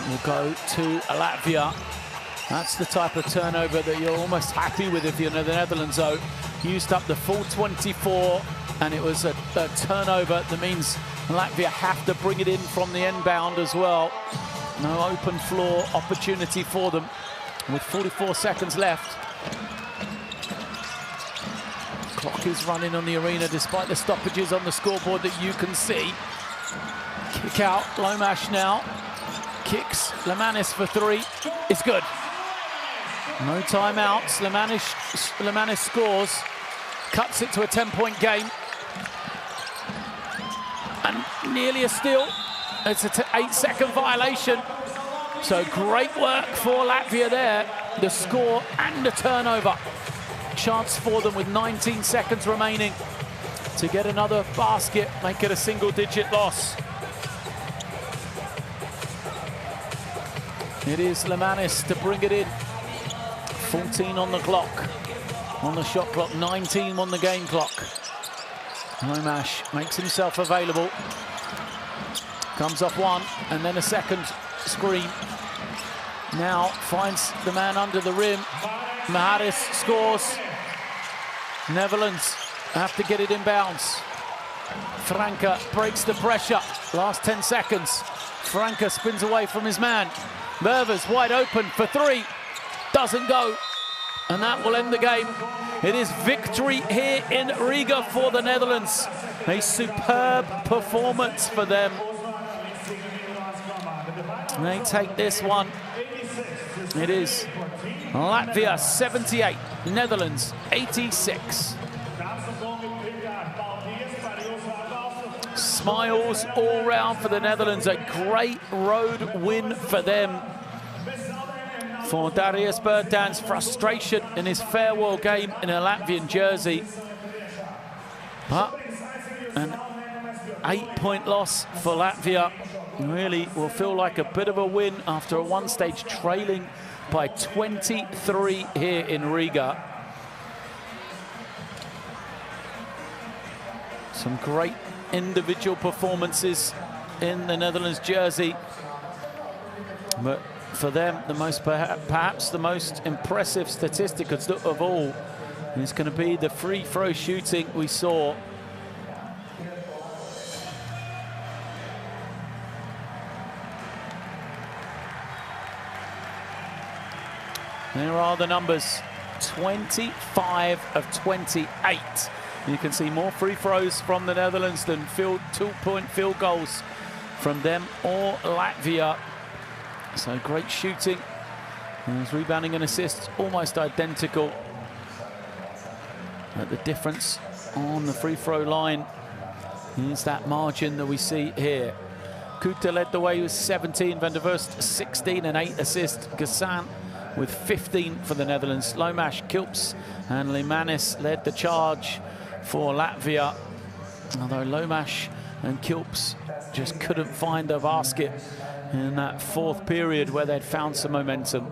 Will go to Latvia. That's the type of turnover that you're almost happy with if you're in the Netherlands, though. Used up the full 24, and it was a turnover that means Latvia have to bring it in from the inbound as well. No open floor opportunity for them with 44 seconds left. Clock is running on the arena despite the stoppages on the scoreboard that you can see. Kick out, Lomash now. Kicks, Lemanis for three. It's good. No timeouts. Lemanis scores. Cuts it to a 10-point game. And nearly a steal. It's an 8-second violation. So great work for Latvia there. The score and the turnover. Chance for them with 19 seconds remaining to get another basket, make it a single-digit loss. It is Lemanis to bring it in. 14 on the clock, on the shot clock, 19 on the game clock. Lomash makes himself available. Comes off one, and then a second screen. Now finds the man under the rim. Maharis scores. Netherlands have to get it in bounds. Franca breaks the pressure. Last 10 seconds. Franca spins away from his man. Mervers wide open for three. Doesn't go. And that will end the game. It is victory here in Riga for the Netherlands. A superb performance for them. They take this one. It is Latvia 78, Netherlands 86. Smiles all round for the Netherlands. A great road win for them. For Darius Bertans, frustration in his farewell game in a Latvian jersey. But an 8-point loss for Latvia really will feel like a bit of a win after a one-stage trailing by 23 here in Riga. Some great individual performances in the Netherlands jersey, but for them, the most perhaps the most impressive statistic of all is going to be the free throw shooting we saw. There are the numbers: 25 of 28. You can see more free throws from the Netherlands than two-point field goals from them or Latvia. So great shooting. And his rebounding and assists almost identical. But the difference on the free throw line is that margin that we see here. Kuta led the way with 17, Van der Vurst 16 and 8 assists. Gassan with 15 for the Netherlands. Lomash, Kilps and Limanis led the charge for Latvia, although Lomash and Kilps just couldn't find a basket in that fourth period where they'd found some momentum.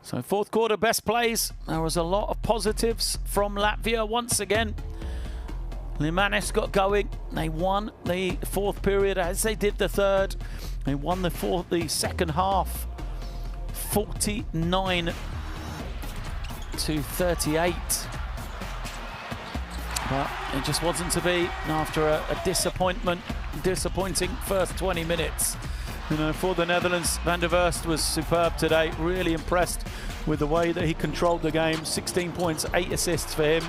So fourth quarter best plays. There was a lot of positives from Latvia once again. Limanis got going. They won the fourth period as they did the third. They won the second half, 49 to 38. But it just wasn't to be after a disappointing first 20 minutes. You know, for the Netherlands, Van der Vurst was superb today. Really impressed with the way that he controlled the game. 16 points, 8 assists for him.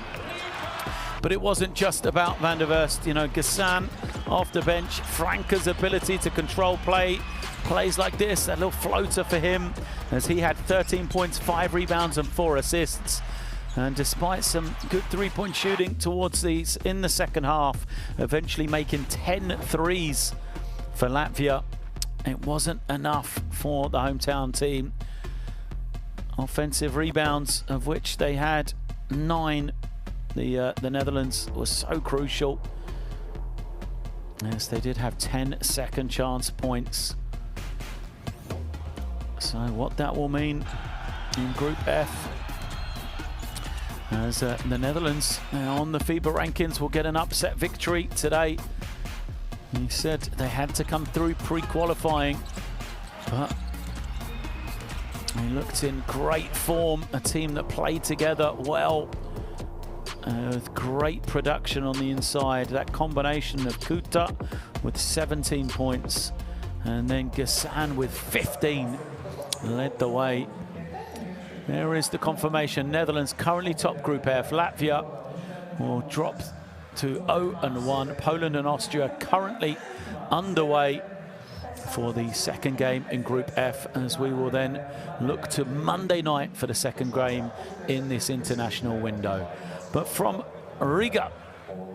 But it wasn't just about Van der Vurst. You know, Gassan off the bench, Franca's ability to control plays like this, a little floater for him, as he had 13 points, 5 rebounds and 4 assists. And despite some good three-point shooting towards these in the second half, eventually making 10 threes for Latvia, it wasn't enough for the hometown team. Offensive rebounds, of which they had 9. The Netherlands was so crucial. Yes, they did have 10 second chance points. So what that will mean in Group F, as the Netherlands on the FIBA rankings will get an upset victory today. He said they had to come through pre-qualifying, but they looked in great form, a team that played together well. With great production on the inside. That combination of Kuta with 17 points and then Gassan with 15 led the way. There is the confirmation. Netherlands currently top Group F. Latvia will drop to 0-1. Poland and Austria currently underway for the second game in Group F, as we will then look to Monday night for the second game in this international window. But from Riga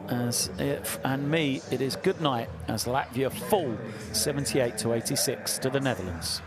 and me, it is good night as Latvia fall 78 to 86 to the Netherlands.